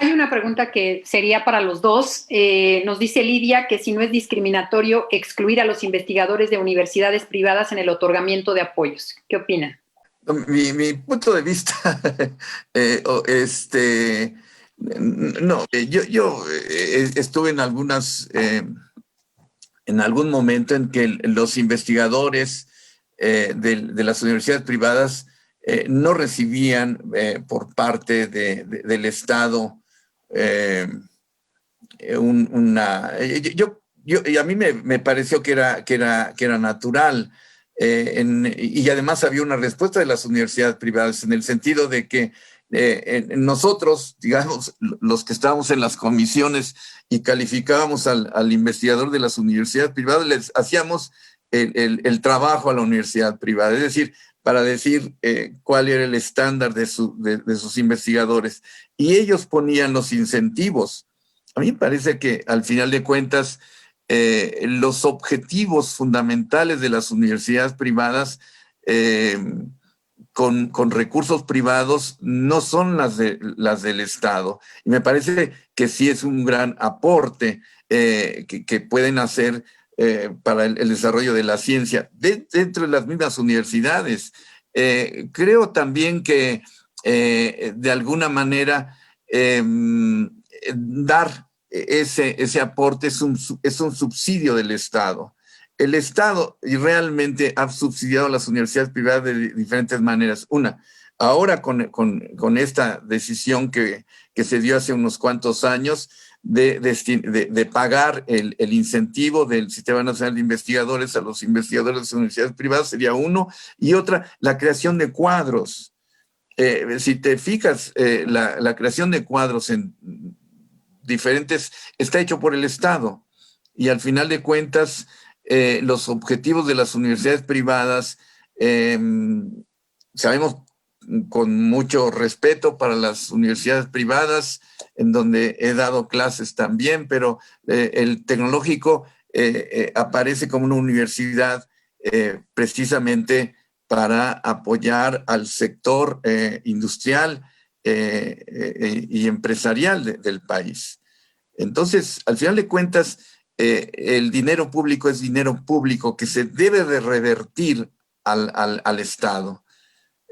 Hay una pregunta que sería para los dos. Nos dice Lidia que si no es discriminatorio excluir a los investigadores de universidades privadas en el otorgamiento de apoyos. ¿Qué opinan? Mi punto de vista, no, yo estuve en en algún momento en que los investigadores de las universidades privadas no recibían por parte del Estado y a mí me pareció que era natural. Y además había una respuesta de las universidades privadas en el sentido de que nosotros, digamos, los que estábamos en las comisiones y calificábamos al investigador de las universidades privadas, les hacíamos el trabajo a la universidad privada, es decir, para decir cuál era el estándar de sus investigadores. Y ellos ponían los incentivos. A mí me parece que al final de cuentas, los objetivos fundamentales de las universidades privadas con recursos privados no son las del Estado. Y me parece que sí es un gran aporte que pueden hacer para el desarrollo de la ciencia dentro de las mismas universidades. Creo también que de alguna manera dar ese aporte es un subsidio del Estado. El Estado realmente ha subsidiado a las universidades privadas de diferentes maneras. Una, ahora con esta decisión que se dio hace unos cuantos años de pagar el incentivo del Sistema Nacional de Investigadores a los investigadores de las universidades privadas sería uno, y otra, la creación de cuadros. Si te fijas, la creación de cuadros en diferentes está hecho por el Estado, y al final de cuentas los objetivos de las universidades privadas, sabemos con mucho respeto para las universidades privadas, en donde he dado clases también, pero el tecnológico aparece como una universidad precisamente para apoyar al sector industrial y empresarial del país. Entonces, al final de cuentas, el dinero público es dinero público que se debe de revertir al Estado.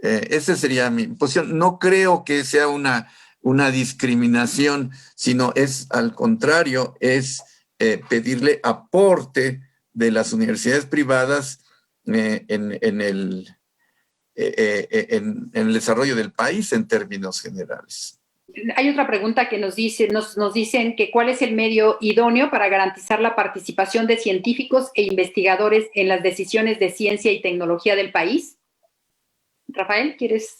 Esa sería mi posición. No creo que sea una discriminación, sino es al contrario, es pedirle aporte de las universidades privadas en el desarrollo del país en términos generales. Hay otra pregunta que nos dicen que ¿cuál es el medio idóneo para garantizar la participación de científicos e investigadores en las decisiones de ciencia y tecnología del país? Rafael, ¿quieres?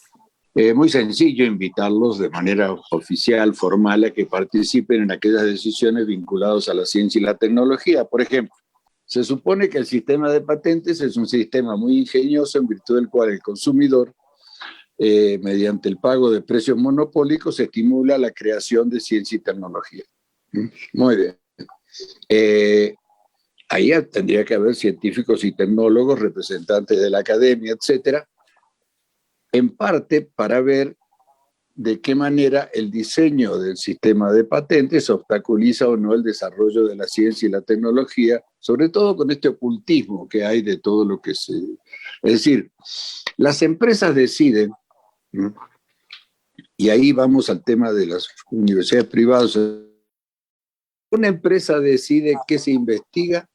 Muy sencillo, invitarlos de manera oficial, formal, a que participen en aquellas decisiones vinculadas a la ciencia y la tecnología. Por ejemplo, se supone que el sistema de patentes es un sistema muy ingenioso en virtud del cual el consumidor, mediante el pago de precios monopólicos, estimula la creación de ciencia y tecnología. Muy bien. Ahí tendría que haber científicos y tecnólogos, representantes de la academia, etcétera, en parte para ver de qué manera el diseño del sistema de patentes obstaculiza o no el desarrollo de la ciencia y la tecnología, sobre todo con este ocultismo que hay de todo lo que se... Es decir, las empresas deciden, y ahí vamos al tema de las universidades privadas, una empresa decide qué se investiga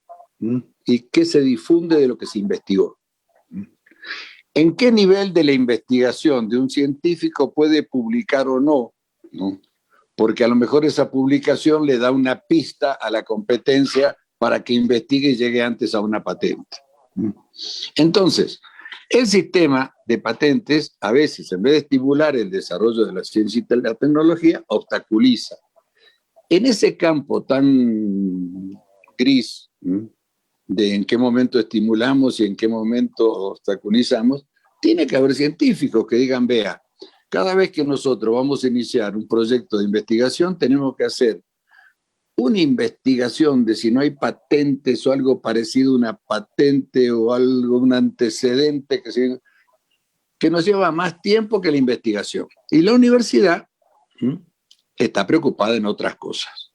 y qué se difunde de lo que se investigó. ¿En qué nivel de la investigación de un científico puede publicar o no? Porque a lo mejor esa publicación le da una pista a la competencia para que investigue y llegue antes a una patente. Entonces, el sistema de patentes, a veces, en vez de estimular el desarrollo de la ciencia y la tecnología, obstaculiza. En ese campo tan gris, de en qué momento estimulamos y en qué momento obstaculizamos, tiene que haber científicos que digan, vea, cada vez que nosotros vamos a iniciar un proyecto de investigación, tenemos que hacer una investigación de si no hay patentes o algo parecido a una patente o algo, un antecedente que nos lleva más tiempo que la investigación. Y la universidad está preocupada en otras cosas.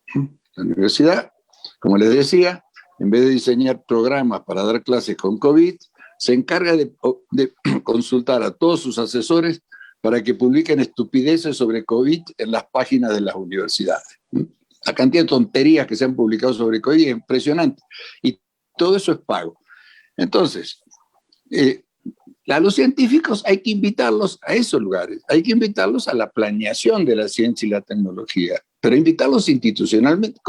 La universidad, como les decía, en vez de diseñar programas para dar clases con COVID, se encarga de consultar a todos sus asesores para que publiquen estupideces sobre COVID en las páginas de las universidades. La cantidad de tonterías que se han publicado sobre COVID es impresionante. Y todo eso es pago. Entonces, A los científicos hay que invitarlos a esos lugares, hay que invitarlos a la planeación de la ciencia y la tecnología, pero invitarlos institucionalmente.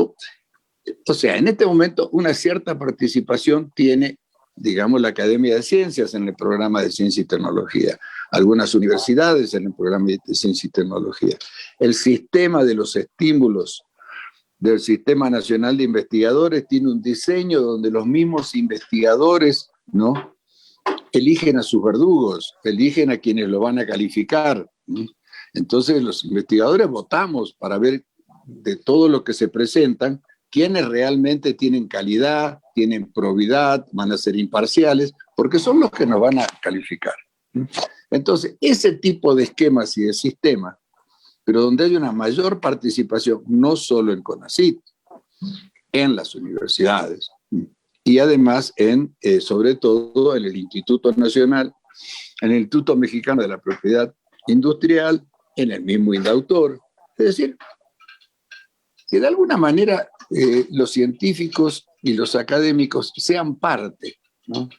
O sea, en este momento una cierta participación tiene, digamos, la Academia de Ciencias en el programa de Ciencia y Tecnología, algunas universidades en el programa de Ciencia y Tecnología. El sistema de los estímulos del Sistema Nacional de Investigadores tiene un diseño donde los mismos investigadores, ¿no?, eligen a sus verdugos, eligen a quienes lo van a calificar. Entonces los investigadores votamos para ver de todo lo que se presentan, quiénes realmente tienen calidad, tienen probidad, van a ser imparciales, porque son los que nos van a calificar. Entonces, ese tipo de esquemas y de sistemas, pero donde hay una mayor participación, no solo en CONACYT, en las universidades, y además sobre todo en el Instituto Nacional, en el Instituto Mexicano de la Propiedad Industrial, en el mismo INDAUTOR. Es decir, que de alguna manera los científicos y los académicos sean parte, ¿no?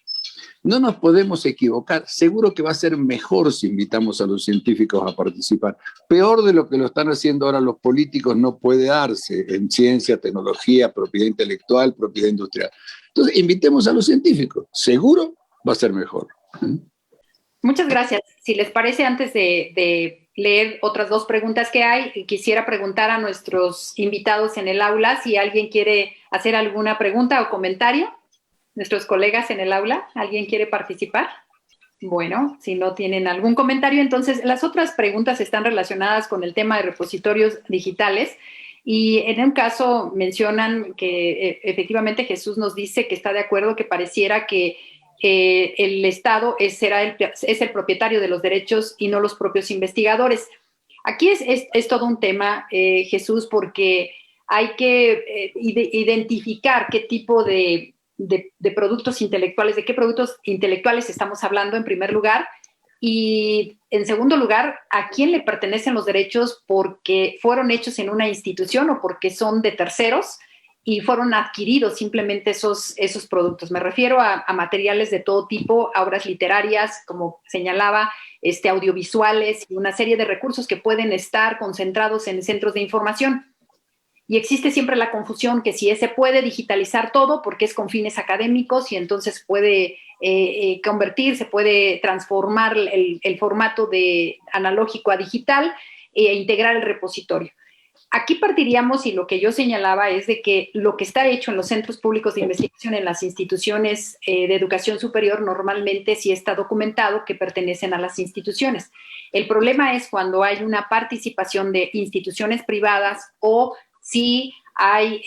No nos podemos equivocar. Seguro que va a ser mejor si invitamos a los científicos a participar. Peor de lo que lo están haciendo ahora los políticos no puede darse en ciencia, tecnología, propiedad intelectual, propiedad industrial. Entonces, invitemos a los científicos. Seguro va a ser mejor. Muchas gracias. Si les parece, antes de leer otras dos preguntas que hay, quisiera preguntar a nuestros invitados en el aula si alguien quiere hacer alguna pregunta o comentario. Nuestros colegas en el aula, ¿alguien quiere participar? Bueno, si no tienen algún comentario, entonces las otras preguntas están relacionadas con el tema de repositorios digitales. Y en un caso mencionan que efectivamente Jesús nos dice que está de acuerdo, que pareciera que el Estado es el propietario de los derechos y no los propios investigadores. Aquí es todo un tema, Jesús, porque hay que identificar qué tipo de productos intelectuales, de qué productos intelectuales estamos hablando en primer lugar, y en segundo lugar, a quién le pertenecen los derechos porque fueron hechos en una institución o porque son de terceros y fueron adquiridos simplemente esos productos. Me refiero a materiales de todo tipo, a obras literarias, como señalaba, audiovisuales y una serie de recursos que pueden estar concentrados en centros de información. Y existe siempre la confusión que si se puede digitalizar todo porque es con fines académicos y entonces puede se puede transformar el formato de analógico a digital e integrar el repositorio. Aquí partiríamos, y lo que yo señalaba es de que lo que está hecho en los centros públicos de investigación, en las instituciones de educación superior, normalmente sí está documentado que pertenecen a las instituciones. El problema es cuando hay una participación de instituciones privadas o si hay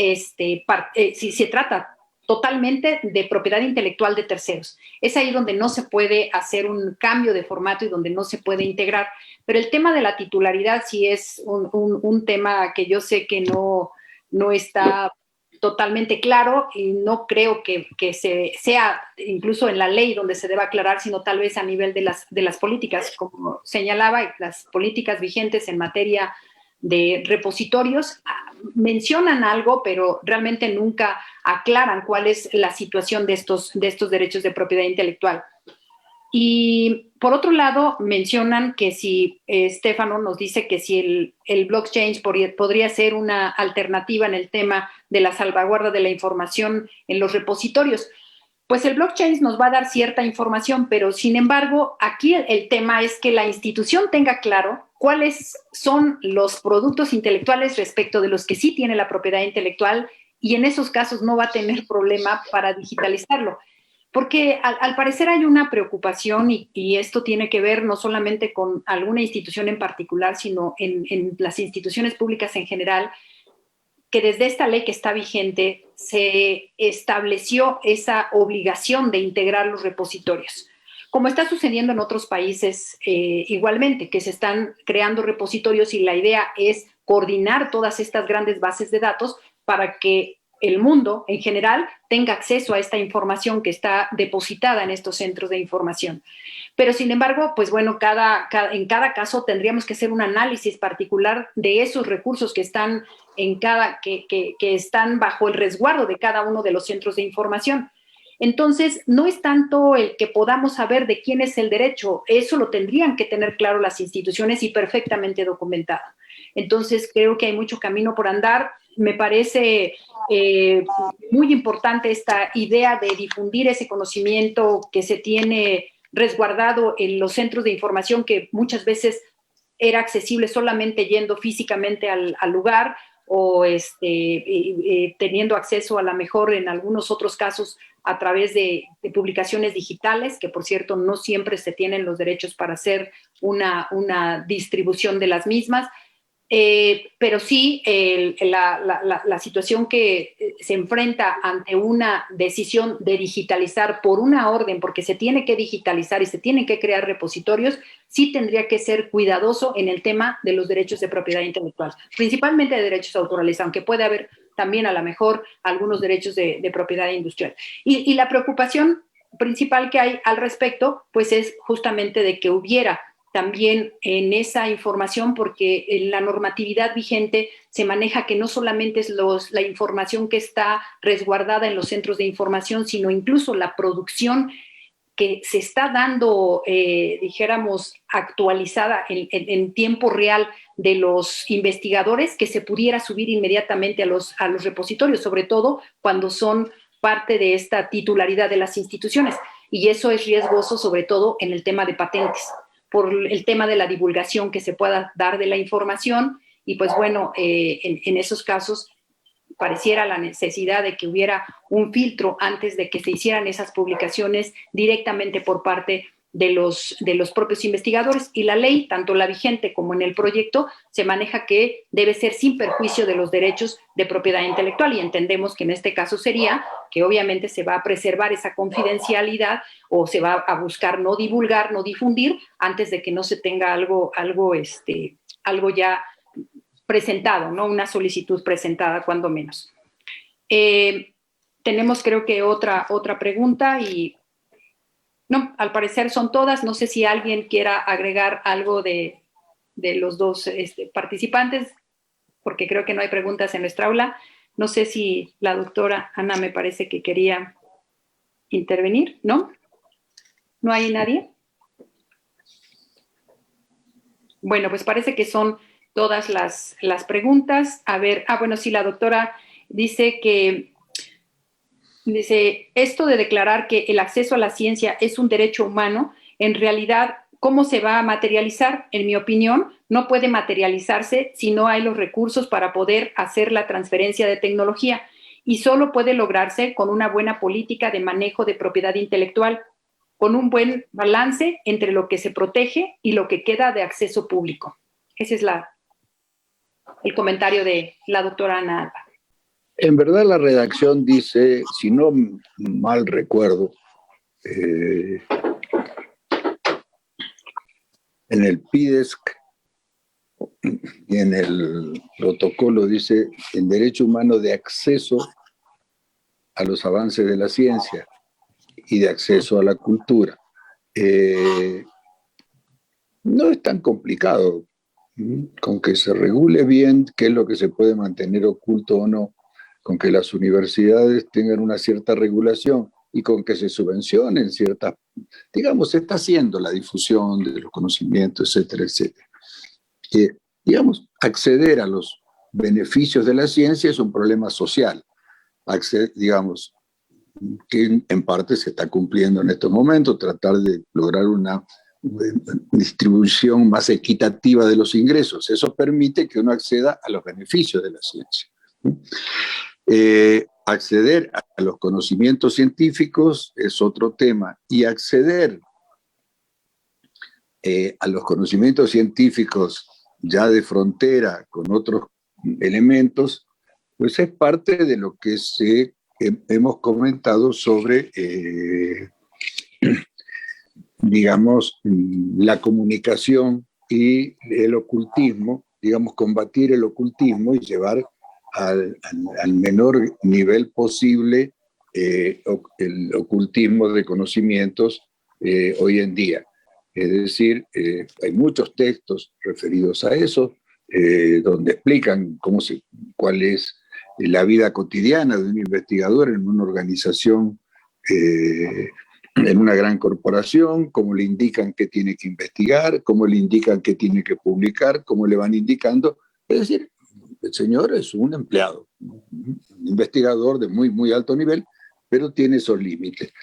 si se trata totalmente de propiedad intelectual de terceros. Es ahí donde no se puede hacer un cambio de formato y donde no se puede integrar. Pero el tema de la titularidad sí es un tema que yo sé que no está totalmente claro y no creo que sea incluso en la ley donde se deba aclarar, sino tal vez a nivel de las políticas, como señalaba, las políticas vigentes en materia de repositorios mencionan algo, pero realmente nunca aclaran cuál es la situación de estos derechos de propiedad intelectual. Y por otro lado, mencionan que si Stefano nos dice que si el blockchain podría ser una alternativa en el tema de la salvaguarda de la información en los repositorios. Pues el blockchain nos va a dar cierta información, pero sin embargo, aquí el tema es que la institución tenga claro cuáles son los productos intelectuales respecto de los que sí tiene la propiedad intelectual, y en esos casos no va a tener problema para digitalizarlo. Porque al parecer hay una preocupación y esto tiene que ver no solamente con alguna institución en particular, sino en las instituciones públicas en general, que desde esta ley que está vigente se estableció esa obligación de integrar los repositorios. Como está sucediendo en otros países igualmente, que se están creando repositorios y la idea es coordinar todas estas grandes bases de datos para que el mundo en general tenga acceso a esta información que está depositada en estos centros de información. Pero sin embargo, pues bueno, en cada caso tendríamos que hacer un análisis particular de esos recursos que están que están bajo el resguardo de cada uno de los centros de información. Entonces, no es tanto el que podamos saber de quién es el derecho, eso lo tendrían que tener claro las instituciones y perfectamente documentado. Entonces, creo que hay mucho camino por andar. Me parece muy importante esta idea de difundir ese conocimiento que se tiene resguardado en los centros de información, que muchas veces era accesible solamente yendo físicamente al lugar o teniendo acceso a lo mejor en algunos otros casos a través de publicaciones digitales, que por cierto no siempre se tienen los derechos para hacer una distribución de las mismas. Pero sí, la situación que se enfrenta ante una decisión de digitalizar por una orden, porque se tiene que digitalizar y se tienen que crear repositorios, sí tendría que ser cuidadoso en el tema de los derechos de propiedad intelectual, principalmente de derechos autorales, aunque puede haber también a lo mejor algunos derechos de propiedad industrial. Y la preocupación principal que hay al respecto, pues es justamente de que hubiera también en esa información, porque en la normatividad vigente se maneja que no solamente es la información que está resguardada en los centros de información, sino incluso la producción que se está dando, dijéramos, actualizada en tiempo real de los investigadores, que se pudiera subir inmediatamente a los repositorios, sobre todo cuando son parte de esta titularidad de las instituciones. Y eso es riesgoso, sobre todo en el tema de patentes, por el tema de la divulgación que se pueda dar de la información. Y pues bueno, en esos casos pareciera la necesidad de que hubiera un filtro antes de que se hicieran esas publicaciones directamente por parte de los propios investigadores. Y la ley, tanto la vigente como en el proyecto, se maneja que debe ser sin perjuicio de los derechos de propiedad intelectual, y entendemos que en este caso sería que obviamente se va a preservar esa confidencialidad o se va a buscar no divulgar, no difundir antes de que no se tenga algo ya presentado, ¿no? Una solicitud presentada, cuando menos. Tenemos, creo que, otra pregunta y no, al parecer son todas. No sé si alguien quiera agregar algo de los dos participantes, porque creo que no hay preguntas en nuestra aula. No sé si la doctora Ana me parece que quería intervenir, ¿no? ¿No hay nadie? Bueno, pues parece que son todas las preguntas. A ver, bueno, sí, la doctora dice esto de declarar que el acceso a la ciencia es un derecho humano, en realidad, ¿cómo se va a materializar? En mi opinión, no puede materializarse si no hay los recursos para poder hacer la transferencia de tecnología, y solo puede lograrse con una buena política de manejo de propiedad intelectual, con un buen balance entre lo que se protege y lo que queda de acceso público. Ese es el comentario de la doctora Ana Alba. En verdad la redacción dice, si no mal recuerdo, en el PIDESC y en el protocolo dice el derecho humano de acceso a los avances de la ciencia y de acceso a la cultura. No es tan complicado, con que se regule bien qué es lo que se puede mantener oculto o no, con que las universidades tengan una cierta regulación y con que se subvencionen ciertas, digamos, se está haciendo la difusión de los conocimientos, etcétera, etcétera. Digamos, acceder a los beneficios de la ciencia es un problema social, digamos, que en parte se está cumpliendo en estos momentos, tratar de lograr una distribución más equitativa de los ingresos. Eso permite que uno acceda a los beneficios de la ciencia. Acceder a los conocimientos científicos es otro tema, y acceder a los conocimientos científicos ya de frontera con otros elementos, pues es parte de lo que hemos comentado sobre, digamos, la comunicación y el ocultismo, digamos, combatir el ocultismo y llevar al menor nivel posible el ocultismo de conocimientos hoy en día. Es decir, hay muchos textos referidos a eso, donde explican cuál es la vida cotidiana de un investigador en una organización en una gran corporación, cómo le indican qué tiene que investigar, cómo le indican qué tiene que publicar, cómo le van indicando. Es decir, el señor es un empleado, un investigador de muy, muy alto nivel, pero tiene esos límites.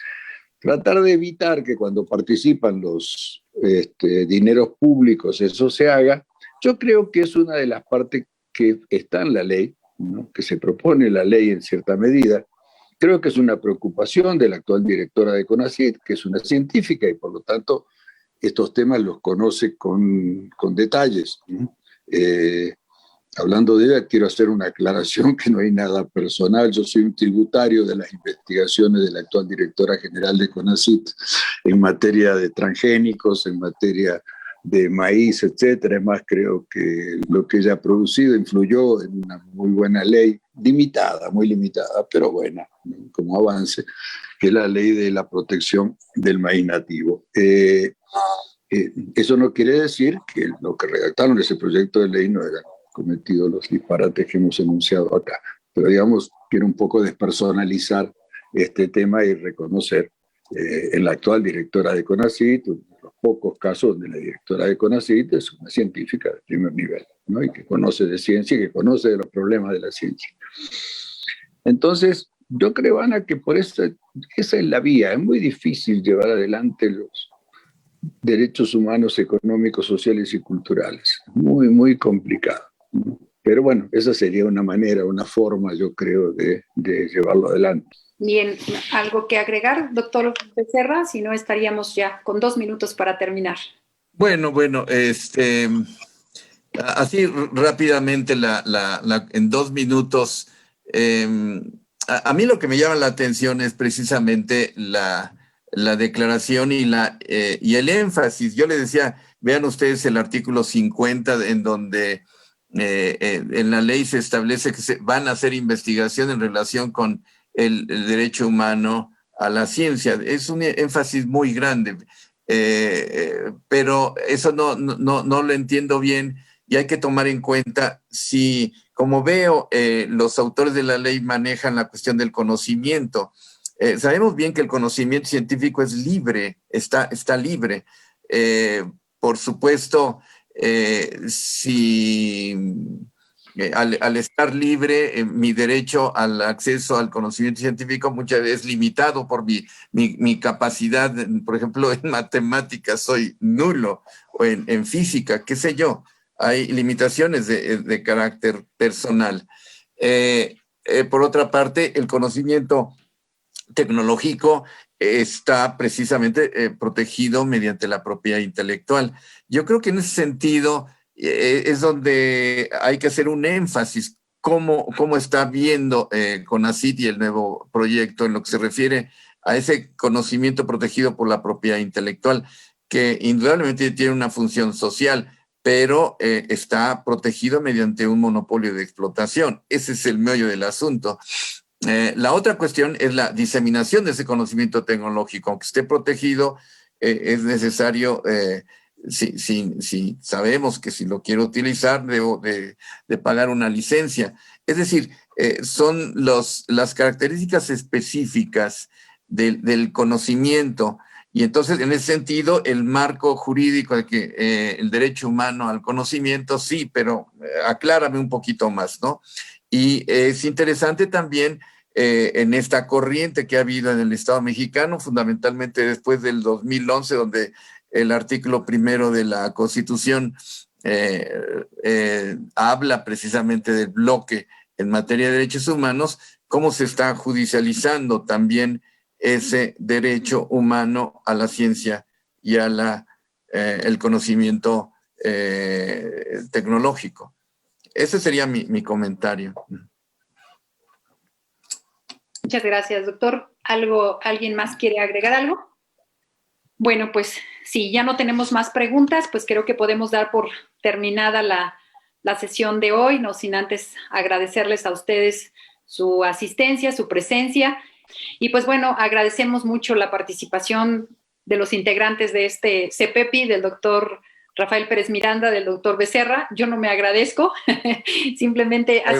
Tratar de evitar que cuando participan los dineros públicos eso se haga, yo creo que es una de las partes que está en la ley, ¿no? Que se propone la ley en cierta medida. Creo que es una preocupación de la actual directora de CONACYT, que es una científica y por lo tanto estos temas los conoce con detalles, ¿no? Hablando de ella, quiero hacer una aclaración que no hay nada personal. Yo soy un tributario de las investigaciones de la actual directora general de CONACYT en materia de transgénicos, en materia de maíz, etcétera. Es más, creo que lo que ella ha producido influyó en una muy buena ley, limitada, muy limitada, pero buena, ¿no? Como avance, que es la ley de la protección del maíz nativo. Eso no quiere decir que los que redactaron ese proyecto de ley no hayan cometido los disparates que hemos enunciado acá. Pero digamos, quiero un poco despersonalizar este tema y reconocer en la actual directora de CONACYT, uno de los pocos casos donde la directora de CONACYT es una científica de primer nivel, ¿no? Y que conoce de ciencia y que conoce de los problemas de la ciencia. Entonces, yo creo, Ana, que por esa es la vía. Es muy difícil llevar adelante los derechos humanos, económicos, sociales y culturales. Muy, muy complicado. Pero bueno, esa sería una manera, una forma, yo creo, de llevarlo adelante. Bien, ¿algo que agregar, doctor Becerra? Si no, estaríamos ya con 2 minutos para terminar. Bueno, así rápidamente, en 2 minutos, a mí lo que me llama la atención es precisamente la declaración y el énfasis. Yo les decía, vean ustedes el artículo 50 en donde en la ley se establece que se van a hacer investigación en relación con el derecho humano a la ciencia. Es un énfasis muy grande, pero eso no lo entiendo bien y hay que tomar en cuenta si, como veo, los autores de la ley manejan la cuestión del conocimiento. Sabemos bien que el conocimiento científico es libre, está libre. Por supuesto, si al estar libre, mi derecho al acceso al conocimiento científico muchas veces es limitado por mi capacidad, por ejemplo, en matemáticas soy nulo, o en física, qué sé yo. Hay limitaciones de carácter personal. Por otra parte, el conocimiento tecnológico está precisamente protegido mediante la propiedad intelectual. Yo creo que en ese sentido es donde hay que hacer un énfasis, cómo está viendo CONACYT y el nuevo proyecto en lo que se refiere a ese conocimiento protegido por la propiedad intelectual, que indudablemente tiene una función social, pero está protegido mediante un monopolio de explotación. Ese es el meollo del asunto. La otra cuestión es la diseminación de ese conocimiento tecnológico. Aunque esté protegido, es necesario, si sabemos que si lo quiero utilizar, debo de pagar una licencia. Es decir, son las características específicas del conocimiento. Y entonces, en ese sentido, el marco jurídico de que el derecho humano al conocimiento, sí, pero aclárame un poquito más, ¿no? Y es interesante también en esta corriente que ha habido en el Estado mexicano, fundamentalmente después del 2011, donde el artículo 1 de la Constitución habla precisamente del bloque en materia de derechos humanos, cómo se está judicializando también ese derecho humano a la ciencia y a el conocimiento tecnológico. Ese sería mi comentario. Muchas gracias, doctor. ¿Alguien más quiere agregar algo? Bueno, pues si ya no tenemos más preguntas, pues creo que podemos dar por terminada la sesión de hoy, no sin antes agradecerles a ustedes su asistencia, su presencia. Y pues bueno, agradecemos mucho la participación de los integrantes de este CEPEPI, del doctor Rafael Pérez Miranda, del doctor Becerra. Yo no me agradezco, simplemente ha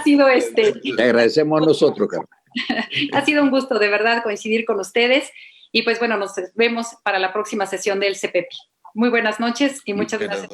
sido Le agradecemos a nosotros, Carlos. Ha sido un gusto, de verdad, coincidir con ustedes. Y pues bueno, nos vemos para la próxima sesión del CPEPI. Muy buenas noches y muchas gracias.